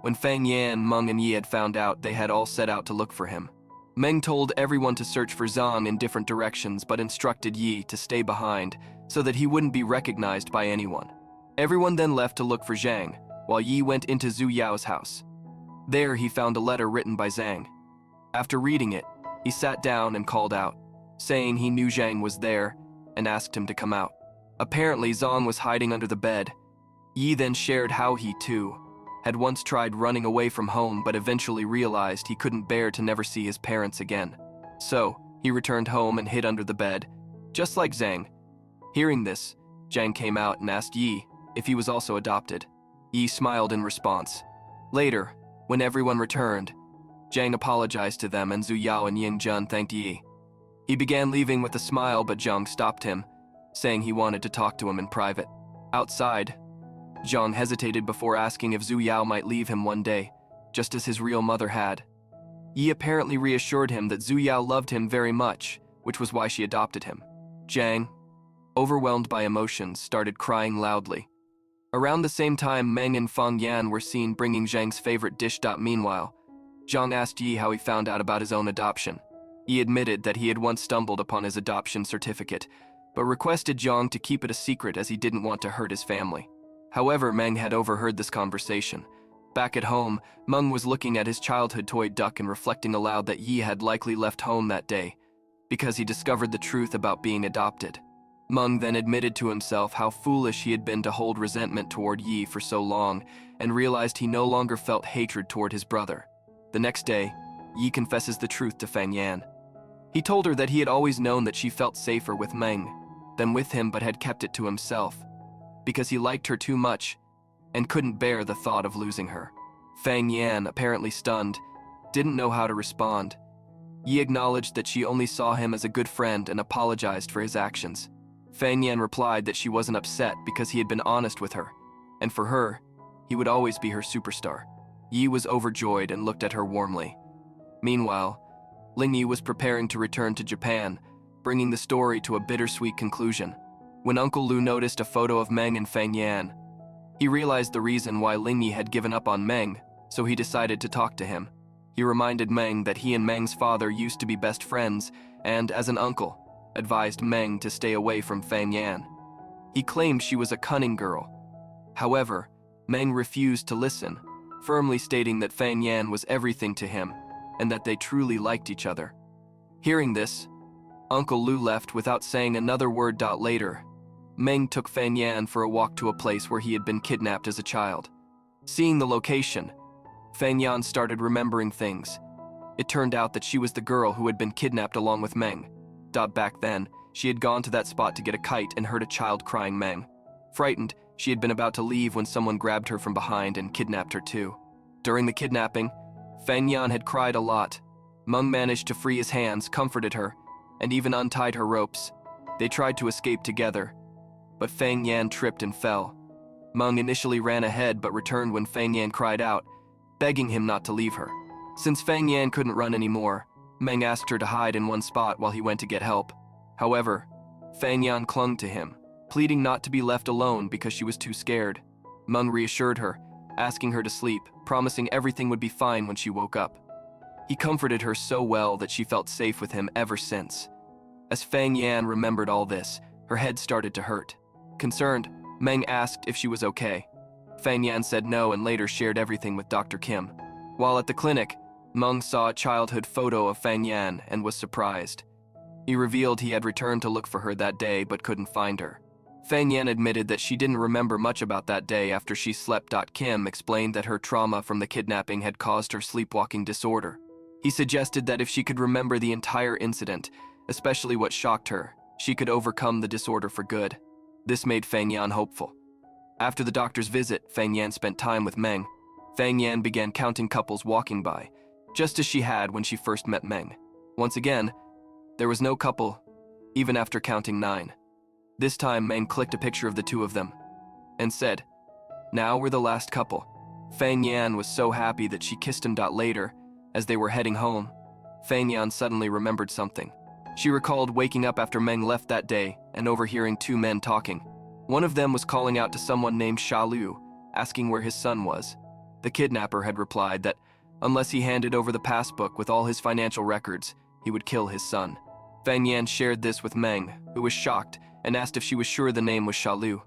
When Fang Yan, Meng, and Yi had found out, they had all set out to look for him. Meng told everyone to search for Zhang in different directions but instructed Yi to stay behind so that he wouldn't be recognized by anyone. Everyone then left to look for Zhang, while Yi went into Zhu Yao's house. There he found a letter written by Zhang. After reading it, he sat down and called out, saying he knew Zhang was there and asked him to come out. Apparently, Zhang was hiding under the bed. Yi then shared how he, too, had once tried running away from home but eventually realized he couldn't bear to never see his parents again. So, he returned home and hid under the bed, just like Zhang. Hearing this, Zhang came out and asked Yi if he was also adopted. Yi smiled in response. Later, when everyone returned, Zhang apologized to them and Zhu Yao and Ying Jun thanked Yi. He began leaving with a smile, but Zhang stopped him, saying he wanted to talk to him in private. Outside, Zhang hesitated before asking if Zhu Yao might leave him one day, just as his real mother had. Yi apparently reassured him that Zhu Yao loved him very much, which was why she adopted him. Zhang, overwhelmed by emotions, started crying loudly. Around the same time, Meng and Fang Yan were seen bringing Zhang's favorite dish. Meanwhile, Zhang asked Yi how he found out about his own adoption. Yi admitted that he had once stumbled upon his adoption certificate, but requested Zhang to keep it a secret as he didn't want to hurt his family. However, Meng had overheard this conversation. Back at home, Meng was looking at his childhood toy duck and reflecting aloud that Yi had likely left home that day because he discovered the truth about being adopted. Meng then admitted to himself how foolish he had been to hold resentment toward Yi for so long and realized he no longer felt hatred toward his brother. The next day, Yi confesses the truth to Fang Yan. He told her that he had always known that she felt safer with Meng than with him but had kept it to himself because he liked her too much and couldn't bear the thought of losing her. Fang Yan, apparently stunned, didn't know how to respond. Yi acknowledged that she only saw him as a good friend and apologized for his actions. Fang Yan replied that she wasn't upset because he had been honest with her, and for her, he would always be her superstar. Yi was overjoyed and looked at her warmly. Meanwhile, Ling Yi was preparing to return to Japan, bringing the story to a bittersweet conclusion. When Uncle Lu noticed a photo of Meng and Fang Yan, he realized the reason why Ling Yi had given up on Meng, so he decided to talk to him. He reminded Meng that he and Meng's father used to be best friends and, as an uncle, advised Meng to stay away from Fang Yan. He claimed she was a cunning girl. However, Meng refused to listen, firmly stating that Fang Yan was everything to him and that they truly liked each other. Hearing this, Uncle Lu left without saying another word. Later, Meng took Fang Yan for a walk to a place where he had been kidnapped as a child. Seeing the location, Fang Yan started remembering things. It turned out that she was the girl who had been kidnapped along with Meng. Back then, she had gone to that spot to get a kite and heard a child crying Meng. Frightened, she had been about to leave when someone grabbed her from behind and kidnapped her too. During the kidnapping, Fang Yan had cried a lot. Meng managed to free his hands, comforted her, and even untied her ropes. They tried to escape together, but Fang Yan tripped and fell. Meng initially ran ahead but returned when Fang Yan cried out, begging him not to leave her. Since Fang Yan couldn't run anymore, Meng asked her to hide in one spot while he went to get help. However, Fang Yan clung to him, pleading not to be left alone because she was too scared. Meng reassured her, asking her to sleep, promising everything would be fine when she woke up. He comforted her so well that she felt safe with him ever since. As Fang Yan remembered all this, her head started to hurt. Concerned, Meng asked if she was okay. Fang Yan said no and later shared everything with Dr. Kim. While at the clinic, Meng saw a childhood photo of Fang Yan and was surprised. He revealed he had returned to look for her that day but couldn't find her. Fang Yan admitted that she didn't remember much about that day after she slept. Kim explained that her trauma from the kidnapping had caused her sleepwalking disorder. He suggested that if she could remember the entire incident, especially what shocked her, she could overcome the disorder for good. This made Fang Yan hopeful. After the doctor's visit, Fang Yan spent time with Meng. Fang Yan began counting couples walking by, just as she had when she first met Meng. Once again, there was no couple, even after counting 9. This time, Meng clicked a picture of the two of them and said, "Now we're the last couple." Fang Yan was so happy that she kissed him. Later, as they were heading home, Fang Yan suddenly remembered something. She recalled waking up after Meng left that day and overhearing 2 men talking. One of them was calling out to someone named Sha Lu, asking where his son was. The kidnapper had replied that unless he handed over the passbook with all his financial records, he would kill his son. Fang Yan shared this with Meng, who was shocked and asked if she was sure the name was Sha Lu.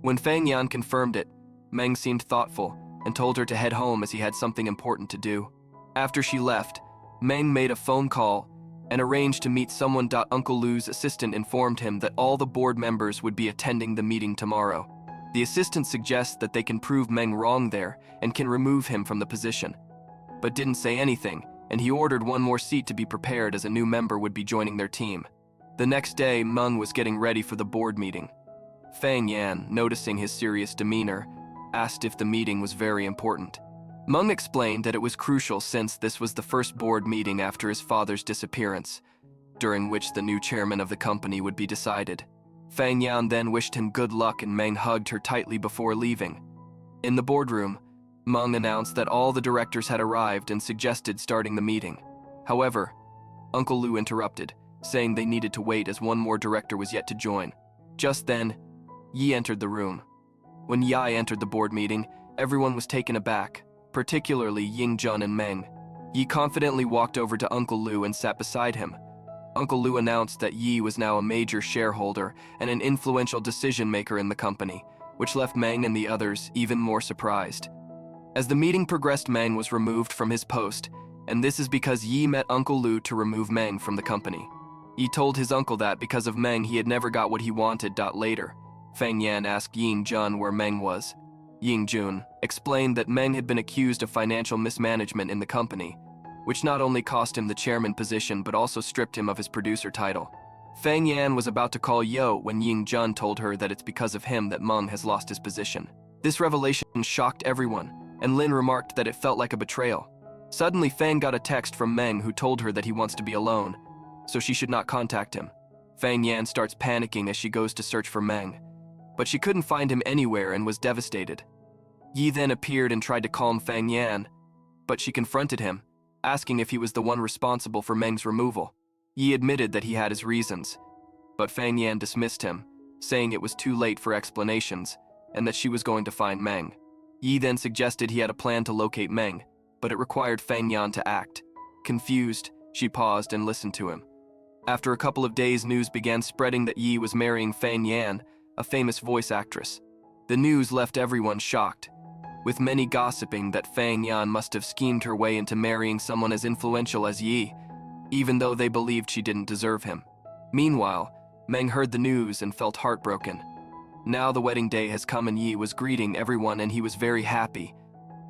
When Fang Yan confirmed it, Meng seemed thoughtful and told her to head home as he had something important to do. After she left, Meng made a phone call and arranged to meet someone. Uncle Lu's assistant informed him that all the board members would be attending the meeting tomorrow. The assistant suggests that they can prove Meng wrong there and can remove him from the position, but didn't say anything, and he ordered one more seat to be prepared as a new member would be joining their team. The next day, Meng was getting ready for the board meeting. Fang Yan, noticing his serious demeanor, asked if the meeting was very important. Meng explained that it was crucial since this was the first board meeting after his father's disappearance, during which the new chairman of the company would be decided. Fang Yan then wished him good luck and Meng hugged her tightly before leaving. In the boardroom, Meng announced that all the directors had arrived and suggested starting the meeting. However, Uncle Lu interrupted, saying they needed to wait as one more director was yet to join. Just then, Yi entered the room. When Yi entered the board meeting, everyone was taken aback, particularly Ying Jun and Meng. Yi confidently walked over to Uncle Lu and sat beside him. Uncle Lu announced that Yi was now a major shareholder and an influential decision-maker in the company, which left Meng and the others even more surprised. As the meeting progressed, Meng was removed from his post, and this is because Yi met Uncle Lu to remove Meng from the company. Yi told his uncle that because of Meng he had never got what he wanted. Later, Fang Yan asked Ying Jun where Meng was. Ying Jun explained that Meng had been accused of financial mismanagement in the company, which not only cost him the chairman position but also stripped him of his producer title. Fang Yan was about to call Yo when Ying Jun told her that it's because of him that Meng has lost his position. This revelation shocked everyone, and Lin remarked that it felt like a betrayal. Suddenly, Fang got a text from Meng who told her that he wants to be alone, so she should not contact him. Fang Yan starts panicking as she goes to search for Meng, but she couldn't find him anywhere and was devastated. Yi then appeared and tried to calm Fang Yan, but she confronted him, asking if he was the one responsible for Meng's removal. Yi admitted that he had his reasons, but Fang Yan dismissed him, saying it was too late for explanations and that she was going to find Meng. Yi then suggested he had a plan to locate Meng, but it required Fang Yan to act. Confused, she paused and listened to him. After a couple of days, news began spreading that Yi was marrying Fang Yan, a famous voice actress. The news left everyone shocked, with many gossiping that Fang Yan must have schemed her way into marrying someone as influential as Yi, even though they believed she didn't deserve him. Meanwhile, Meng heard the news and felt heartbroken. Now the wedding day has come and Yi was greeting everyone and he was very happy.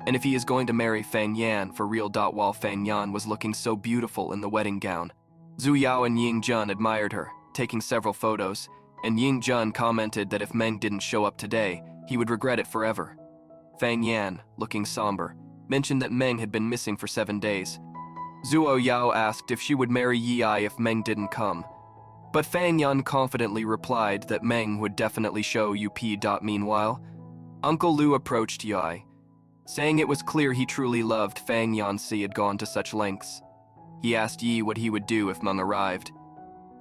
And if he is going to marry Fang Yan for real. While Fang Yan was looking so beautiful in the wedding gown, Zhu Yao and Ying Jun admired her, taking several photos, and Ying Jun commented that if Meng didn't show up today, he would regret it forever. Fang Yan, looking somber, mentioned that Meng had been missing for 7 days. Zhuo Yao asked if she would marry Yi if Meng didn't come, but Fang Yan confidently replied that Meng would definitely show up. Meanwhile, Uncle Lu approached Yi, saying it was clear he truly loved Fang Yan. He had gone to such lengths. He asked Yi what he would do if Meng arrived.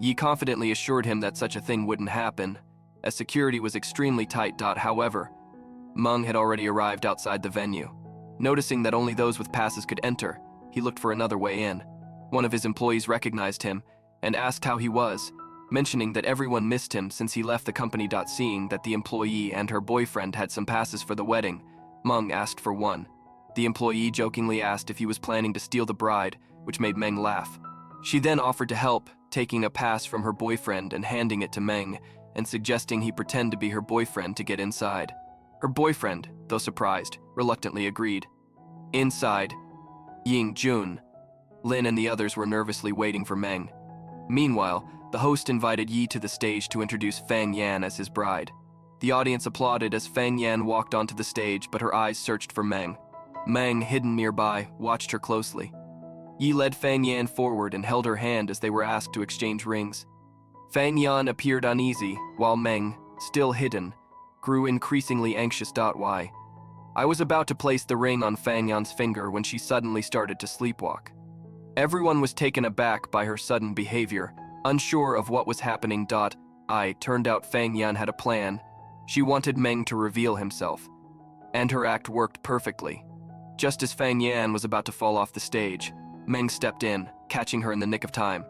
Yi confidently assured him that such a thing wouldn't happen, as security was extremely tight. However, Meng had already arrived outside the venue. Noticing that only those with passes could enter, he looked for another way in. One of his employees recognized him and asked how he was, mentioning that everyone missed him since he left the company. Seeing that the employee and her boyfriend had some passes for the wedding, Meng asked for one. The employee jokingly asked if he was planning to steal the bride, which made Meng laugh. She then offered to help, taking a pass from her boyfriend and handing it to Meng, and suggesting he pretend to be her boyfriend to get inside. Her boyfriend, though surprised, reluctantly agreed. Inside, Ying Jun, Lin and the others were nervously waiting for Meng. Meanwhile, the host invited Yi to the stage to introduce Fang Yan as his bride. The audience applauded as Fang Yan walked onto the stage, but her eyes searched for Meng. Meng, hidden nearby, watched her closely. Yi led Fang Yan forward and held her hand as they were asked to exchange rings. Fang Yan appeared uneasy, while Meng, still hidden, grew increasingly anxious. Why? I was about to place the ring on Fang Yan's finger when she suddenly started to sleepwalk. Everyone was taken aback by her sudden behavior, unsure of what was happening. Turned out Fang Yan had a plan. She wanted Meng to reveal himself. And her act worked perfectly. Just as Fang Yan was about to fall off the stage, Meng stepped in, catching her in the nick of time.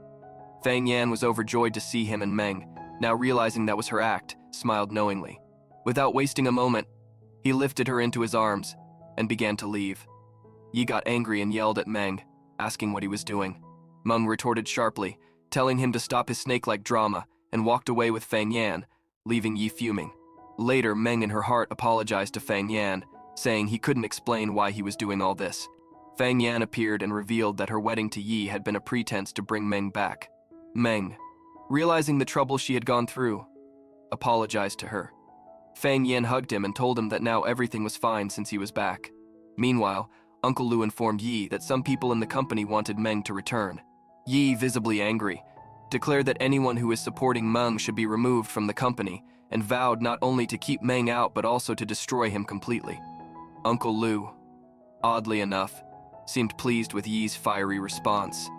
Fang Yan was overjoyed to see him, and Meng, now realizing that was her act, smiled knowingly. Without wasting a moment, he lifted her into his arms and began to leave. Yi got angry and yelled at Meng, asking what he was doing. Meng retorted sharply, telling him to stop his snake-like drama, and walked away with Fang Yan, leaving Yi fuming. Later, Meng in her heart apologized to Fang Yan, saying he couldn't explain why he was doing all this. Fang Yan appeared and revealed that her wedding to Yi had been a pretense to bring Meng back. Meng, realizing the trouble she had gone through, apologized to her. Fang Yan hugged him and told him that now everything was fine since he was back. Meanwhile, Uncle Lu informed Yi that some people in the company wanted Meng to return. Yi, visibly angry, declared that anyone who is supporting Meng should be removed from the company, and vowed not only to keep Meng out but also to destroy him completely. Uncle Lu, oddly enough, seemed pleased with Yi's fiery response.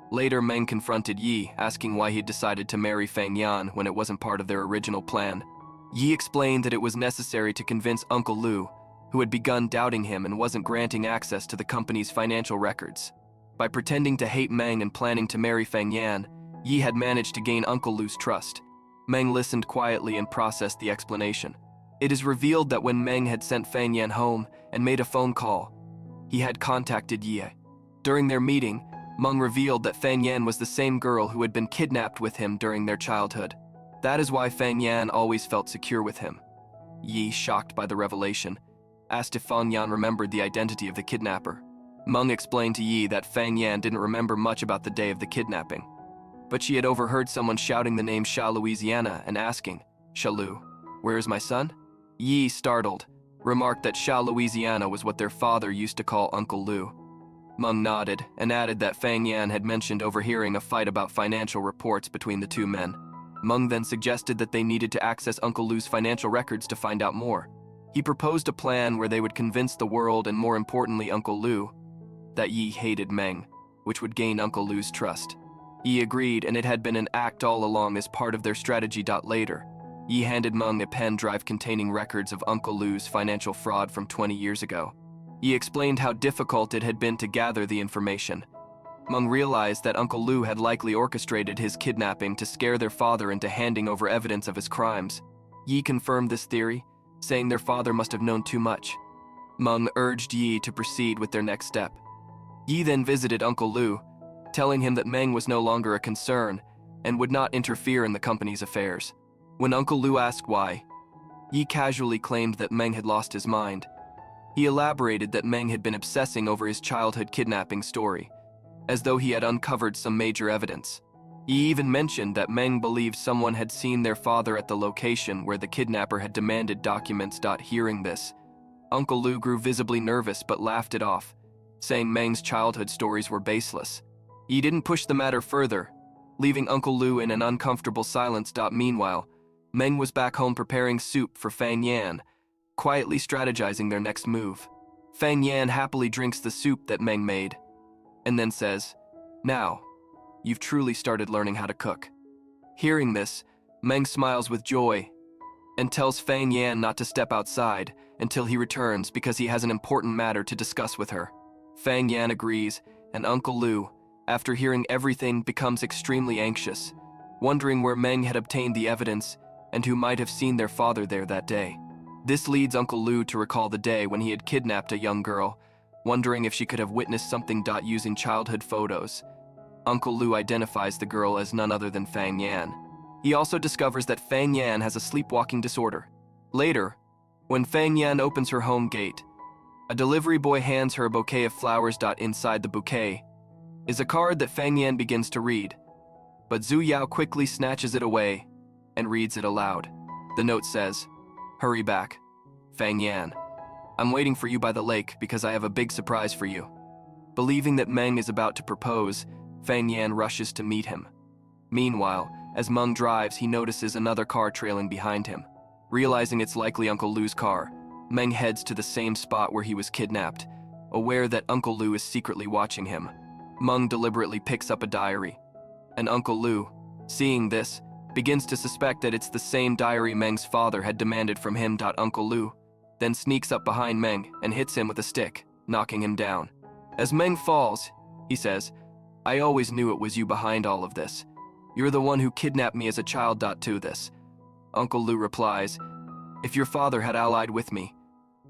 Later, Meng confronted Yi, asking why he'd decided to marry Fang Yan when it wasn't part of their original plan. Yi explained that it was necessary to convince Uncle Lu, who had begun doubting him and wasn't granting access to the company's financial records. By pretending to hate Meng and planning to marry Fang Yan, Yi had managed to gain Uncle Lu's trust. Meng listened quietly and processed the explanation. It is revealed that when Meng had sent Fang Yan home and made a phone call, he had contacted Yi. During their meeting, Meng revealed that Fang Yan was the same girl who had been kidnapped with him during their childhood. That is why Fang Yan always felt secure with him. Yi, shocked by the revelation, asked if Fang Yan remembered the identity of the kidnapper. Meng explained to Yi that Fang Yan didn't remember much about the day of the kidnapping, but she had overheard someone shouting the name Sha Louisiana and asking, "Shalu, where is my son?" Yi, startled, remarked that Sha Louisiana was what their father used to call Uncle Lu. Meng nodded and added that Fang Yan had mentioned overhearing a fight about financial reports between the two men. Meng then suggested that they needed to access Uncle Lu's financial records to find out more. He proposed a plan where they would convince the world, and more importantly Uncle Lu, that Yi hated Meng, which would gain Uncle Lu's trust. Yi agreed, and it had been an act all along as part of their strategy. Later, Yi handed Meng a pen drive containing records of Uncle Lu's financial fraud from 20 years ago. Yi explained how difficult it had been to gather the information. Meng realized that Uncle Lu had likely orchestrated his kidnapping to scare their father into handing over evidence of his crimes. Yi confirmed this theory, saying their father must have known too much. Meng urged Yi to proceed with their next step. Yi then visited Uncle Lu, telling him that Meng was no longer a concern and would not interfere in the company's affairs. When Uncle Lu asked why, Yi casually claimed that Meng had lost his mind. He elaborated that Meng had been obsessing over his childhood kidnapping story, as though he had uncovered some major evidence. He even mentioned that Meng believed someone had seen their father at the location where the kidnapper had demanded documents. Hearing this, Uncle Lu grew visibly nervous but laughed it off, saying Meng's childhood stories were baseless. He didn't push the matter further, leaving Uncle Lu in an uncomfortable silence. Meanwhile, Meng was back home preparing soup for Fang Yan, quietly strategizing their next move. Fang Yan happily drinks the soup that Meng made, and then says, "Now, you've truly started learning how to cook." Hearing this, Meng smiles with joy and tells Fang Yan not to step outside until he returns because he has an important matter to discuss with her. Fang Yan agrees, and Uncle Lu, after hearing everything, becomes extremely anxious, wondering where Meng had obtained the evidence and who might have seen their father there that day. This leads Uncle Lu to recall the day when he had kidnapped a young girl, wondering if she could have witnessed something. Using childhood photos, Uncle Lu identifies the girl as none other than Fang Yan. He also discovers that Fang Yan has a sleepwalking disorder. Later, when Fang Yan opens her home gate, a delivery boy hands her a bouquet of flowers. Inside the bouquet is a card that Fang Yan begins to read, but Zhu Yao quickly snatches it away and reads it aloud. The note says, Hurry back. Fang Yan. I'm waiting for you by the lake because I have a big surprise for you. Believing that Meng is about to propose, Fang Yan rushes to meet him. Meanwhile, as Meng drives, he notices another car trailing behind him. Realizing it's likely Uncle Lu's car, Meng heads to the same spot where he was kidnapped, aware that Uncle Lu is secretly watching him. Meng deliberately picks up a diary, and Uncle Lu, seeing this, begins to suspect that it's the same diary Meng's father had demanded from him. Uncle Lu then sneaks up behind Meng and hits him with a stick, knocking him down. As Meng falls, he says, "I always knew it was you behind all of this. You're the one who kidnapped me as a child. To this." Uncle Lu replies, "If your father had allied with me,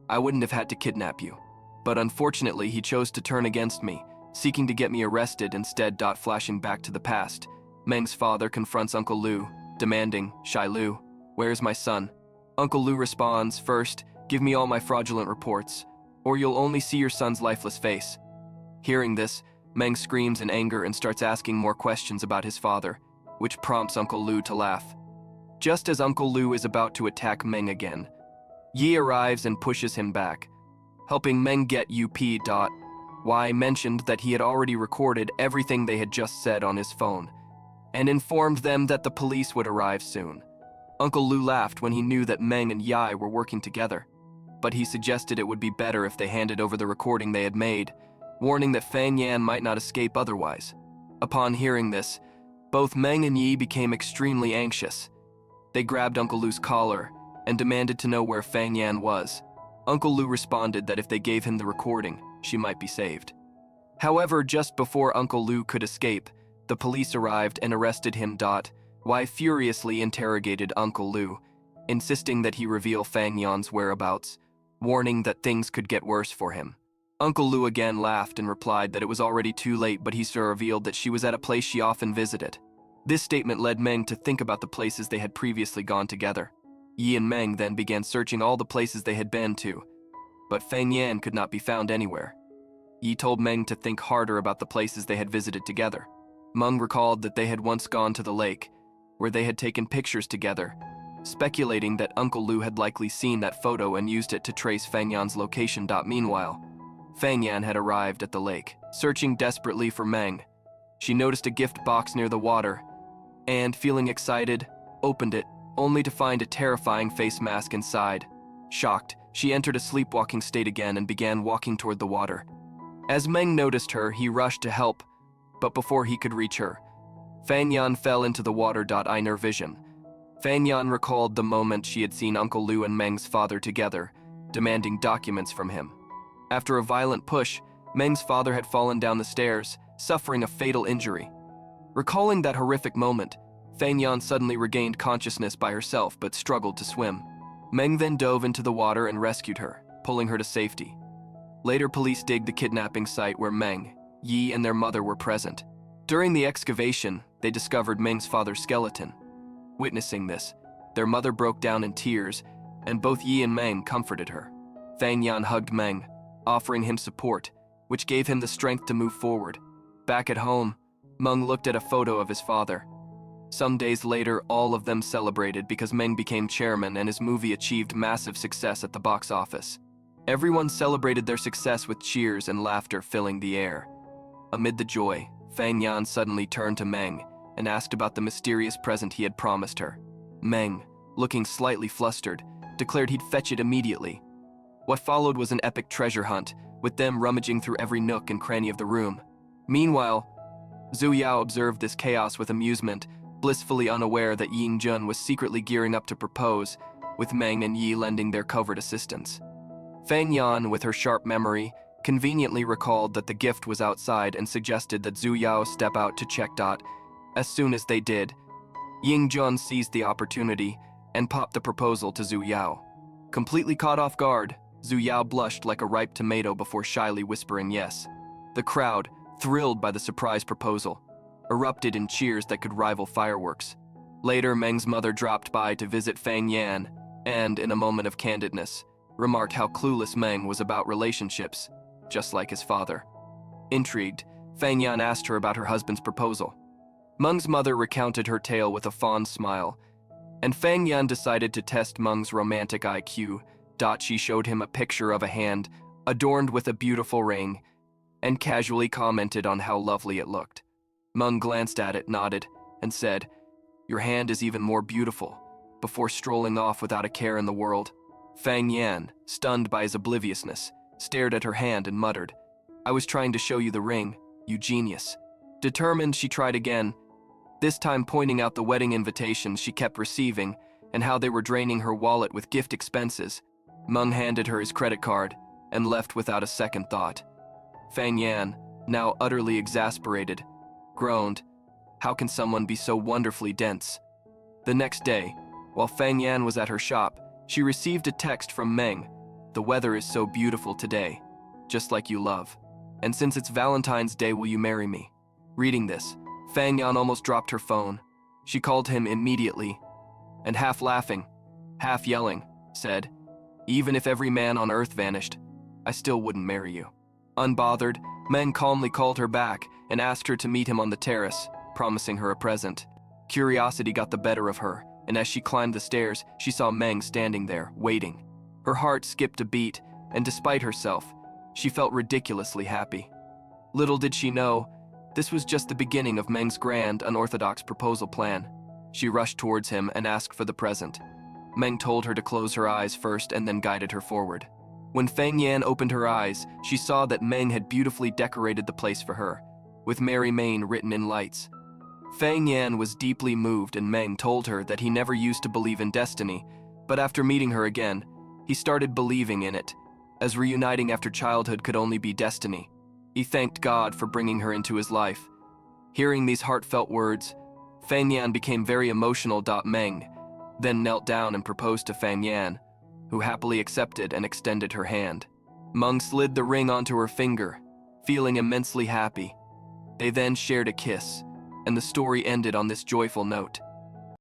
I wouldn't have had to kidnap you. But unfortunately, he chose to turn against me, seeking to get me arrested instead." Flashing back to the past, Meng's father confronts Uncle Lu, demanding, "Shai Lu, where's my son?" Uncle Lu responds, "First, give me all my fraudulent reports, or you'll only see your son's lifeless face." Hearing this, Meng screams in anger and starts asking more questions about his father, which prompts Uncle Lu to laugh. Just as Uncle Lu is about to attack Meng again, Yi arrives and pushes him back, helping Meng get up. Y mentioned that he had already recorded everything they had just said on his phone, and informed them that the police would arrive soon. Uncle Lu laughed when he knew that Meng and Yi were working together, but he suggested it would be better if they handed over the recording they had made, warning that Fang Yan might not escape otherwise. Upon hearing this, both Meng and Yi became extremely anxious. They grabbed Uncle Lu's collar and demanded to know where Fang Yan was. Uncle Lu responded that if they gave him the recording, she might be saved. However, just before Uncle Lu could escape, the police arrived and arrested him. Y furiously interrogated Uncle Lu, insisting that he reveal Fang Yan's whereabouts, warning that things could get worse for him. Uncle Lu again laughed and replied that it was already too late, but he revealed that she was at a place she often visited. This statement led Meng to think about the places they had previously gone together. Yi and Meng then began searching all the places they had been to, but Fang Yan could not be found anywhere. Yi told Meng to think harder about the places they had visited together. Meng recalled that they had once gone to the lake, where they had taken pictures together, speculating that Uncle Lu had likely seen that photo and used it to trace Fang Yan's location. Meanwhile, Fang Yan had arrived at the lake, searching desperately for Meng. She noticed a gift box near the water, and, feeling excited, opened it, only to find a terrifying face mask inside. Shocked, she entered a sleepwalking state again and began walking toward the water. As Meng noticed her, he rushed to help, but before he could reach her, Fang Yan fell into the water. In her vision, Fang Yan recalled the moment she had seen Uncle Lu and Meng's father together, demanding documents from him. After a violent push, Meng's father had fallen down the stairs, suffering a fatal injury. Recalling that horrific moment, Fang Yan suddenly regained consciousness by herself but struggled to swim. Meng then dove into the water and rescued her, pulling her to safety. Later, police digged the kidnapping site where Meng, Yi, and their mother were present. During the excavation, they discovered Meng's father's skeleton. Witnessing this, their mother broke down in tears, and both Yi and Meng comforted her. Fang Yan hugged Meng, offering him support, which gave him the strength to move forward. Back at home, Meng looked at a photo of his father. Some days later, all of them celebrated because Meng became chairman and his movie achieved massive success at the box office. Everyone celebrated their success with cheers and laughter filling the air. Amid the joy, Fang Yan suddenly turned to Meng and asked about the mysterious present he had promised her. Meng, looking slightly flustered, declared he'd fetch it immediately. What followed was an epic treasure hunt, with them rummaging through every nook and cranny of the room. Meanwhile, Zhu Yao observed this chaos with amusement, blissfully unaware that Ying Jun was secretly gearing up to propose, with Meng and Yi lending their covert assistance. Fang Yan, with her sharp memory, conveniently recalled that the gift was outside and suggested that Zhu Yao step out to check. As soon as they did, Ying Jun seized the opportunity and popped the proposal to Zhu Yao. Completely caught off guard, Zhu Yao blushed like a ripe tomato before shyly whispering yes. The crowd, thrilled by the surprise proposal, erupted in cheers that could rival fireworks. Later, Meng's mother dropped by to visit Fang Yan and, in a moment of candidness, remarked how clueless Meng was about relationships, just like his father. Intrigued, Fang Yan asked her about her husband's proposal. Meng's mother recounted her tale with a fond smile, And Fang Yan decided to test Meng's romantic IQ. She showed him a picture of a hand adorned with a beautiful ring and casually commented on how lovely it looked. Meng glanced at it, nodded, and said, "Your hand is even more beautiful," before strolling off without a care in the world. Fang Yan, stunned by his obliviousness, stared at her hand and muttered, "I was trying to show you the ring, you genius." Determined, she tried again, this time pointing out the wedding invitations she kept receiving and how they were draining her wallet with gift expenses. Meng handed her his credit card and left without a second thought. Fang Yan, now utterly exasperated, groaned, "How can someone be so wonderfully dense?" The next day, while Fang Yan was at her shop, she received a text from Meng. "The weather is so beautiful today, just like you love. And since it's Valentine's Day, will you marry me?" Reading this, Fang Yan almost dropped her phone. She called him immediately, and half laughing, half yelling, said, "Even if every man on earth vanished, I still wouldn't marry you." Unbothered, Meng calmly called her back and asked her to meet him on the terrace, promising her a present. Curiosity got the better of her, and as she climbed the stairs, she saw Meng standing there, waiting. Her heart skipped a beat, and despite herself, she felt ridiculously happy. Little did she know, this was just the beginning of Meng's grand, unorthodox proposal plan. She rushed towards him and asked for the present. Meng told her to close her eyes first and then guided her forward. When Fang Yan opened her eyes, she saw that Meng had beautifully decorated the place for her, with Mary Main written in lights. Fang Yan was deeply moved, and Meng told her that he never used to believe in destiny, but after meeting her again, he started believing in it, as reuniting after childhood could only be destiny. He thanked God for bringing her into his life. Hearing these heartfelt words, Fang Yan became very emotional. Meng then knelt down and proposed to Fang Yan, who happily accepted and extended her hand. Meng slid the ring onto her finger, feeling immensely happy. They then shared a kiss, and the story ended on this joyful note.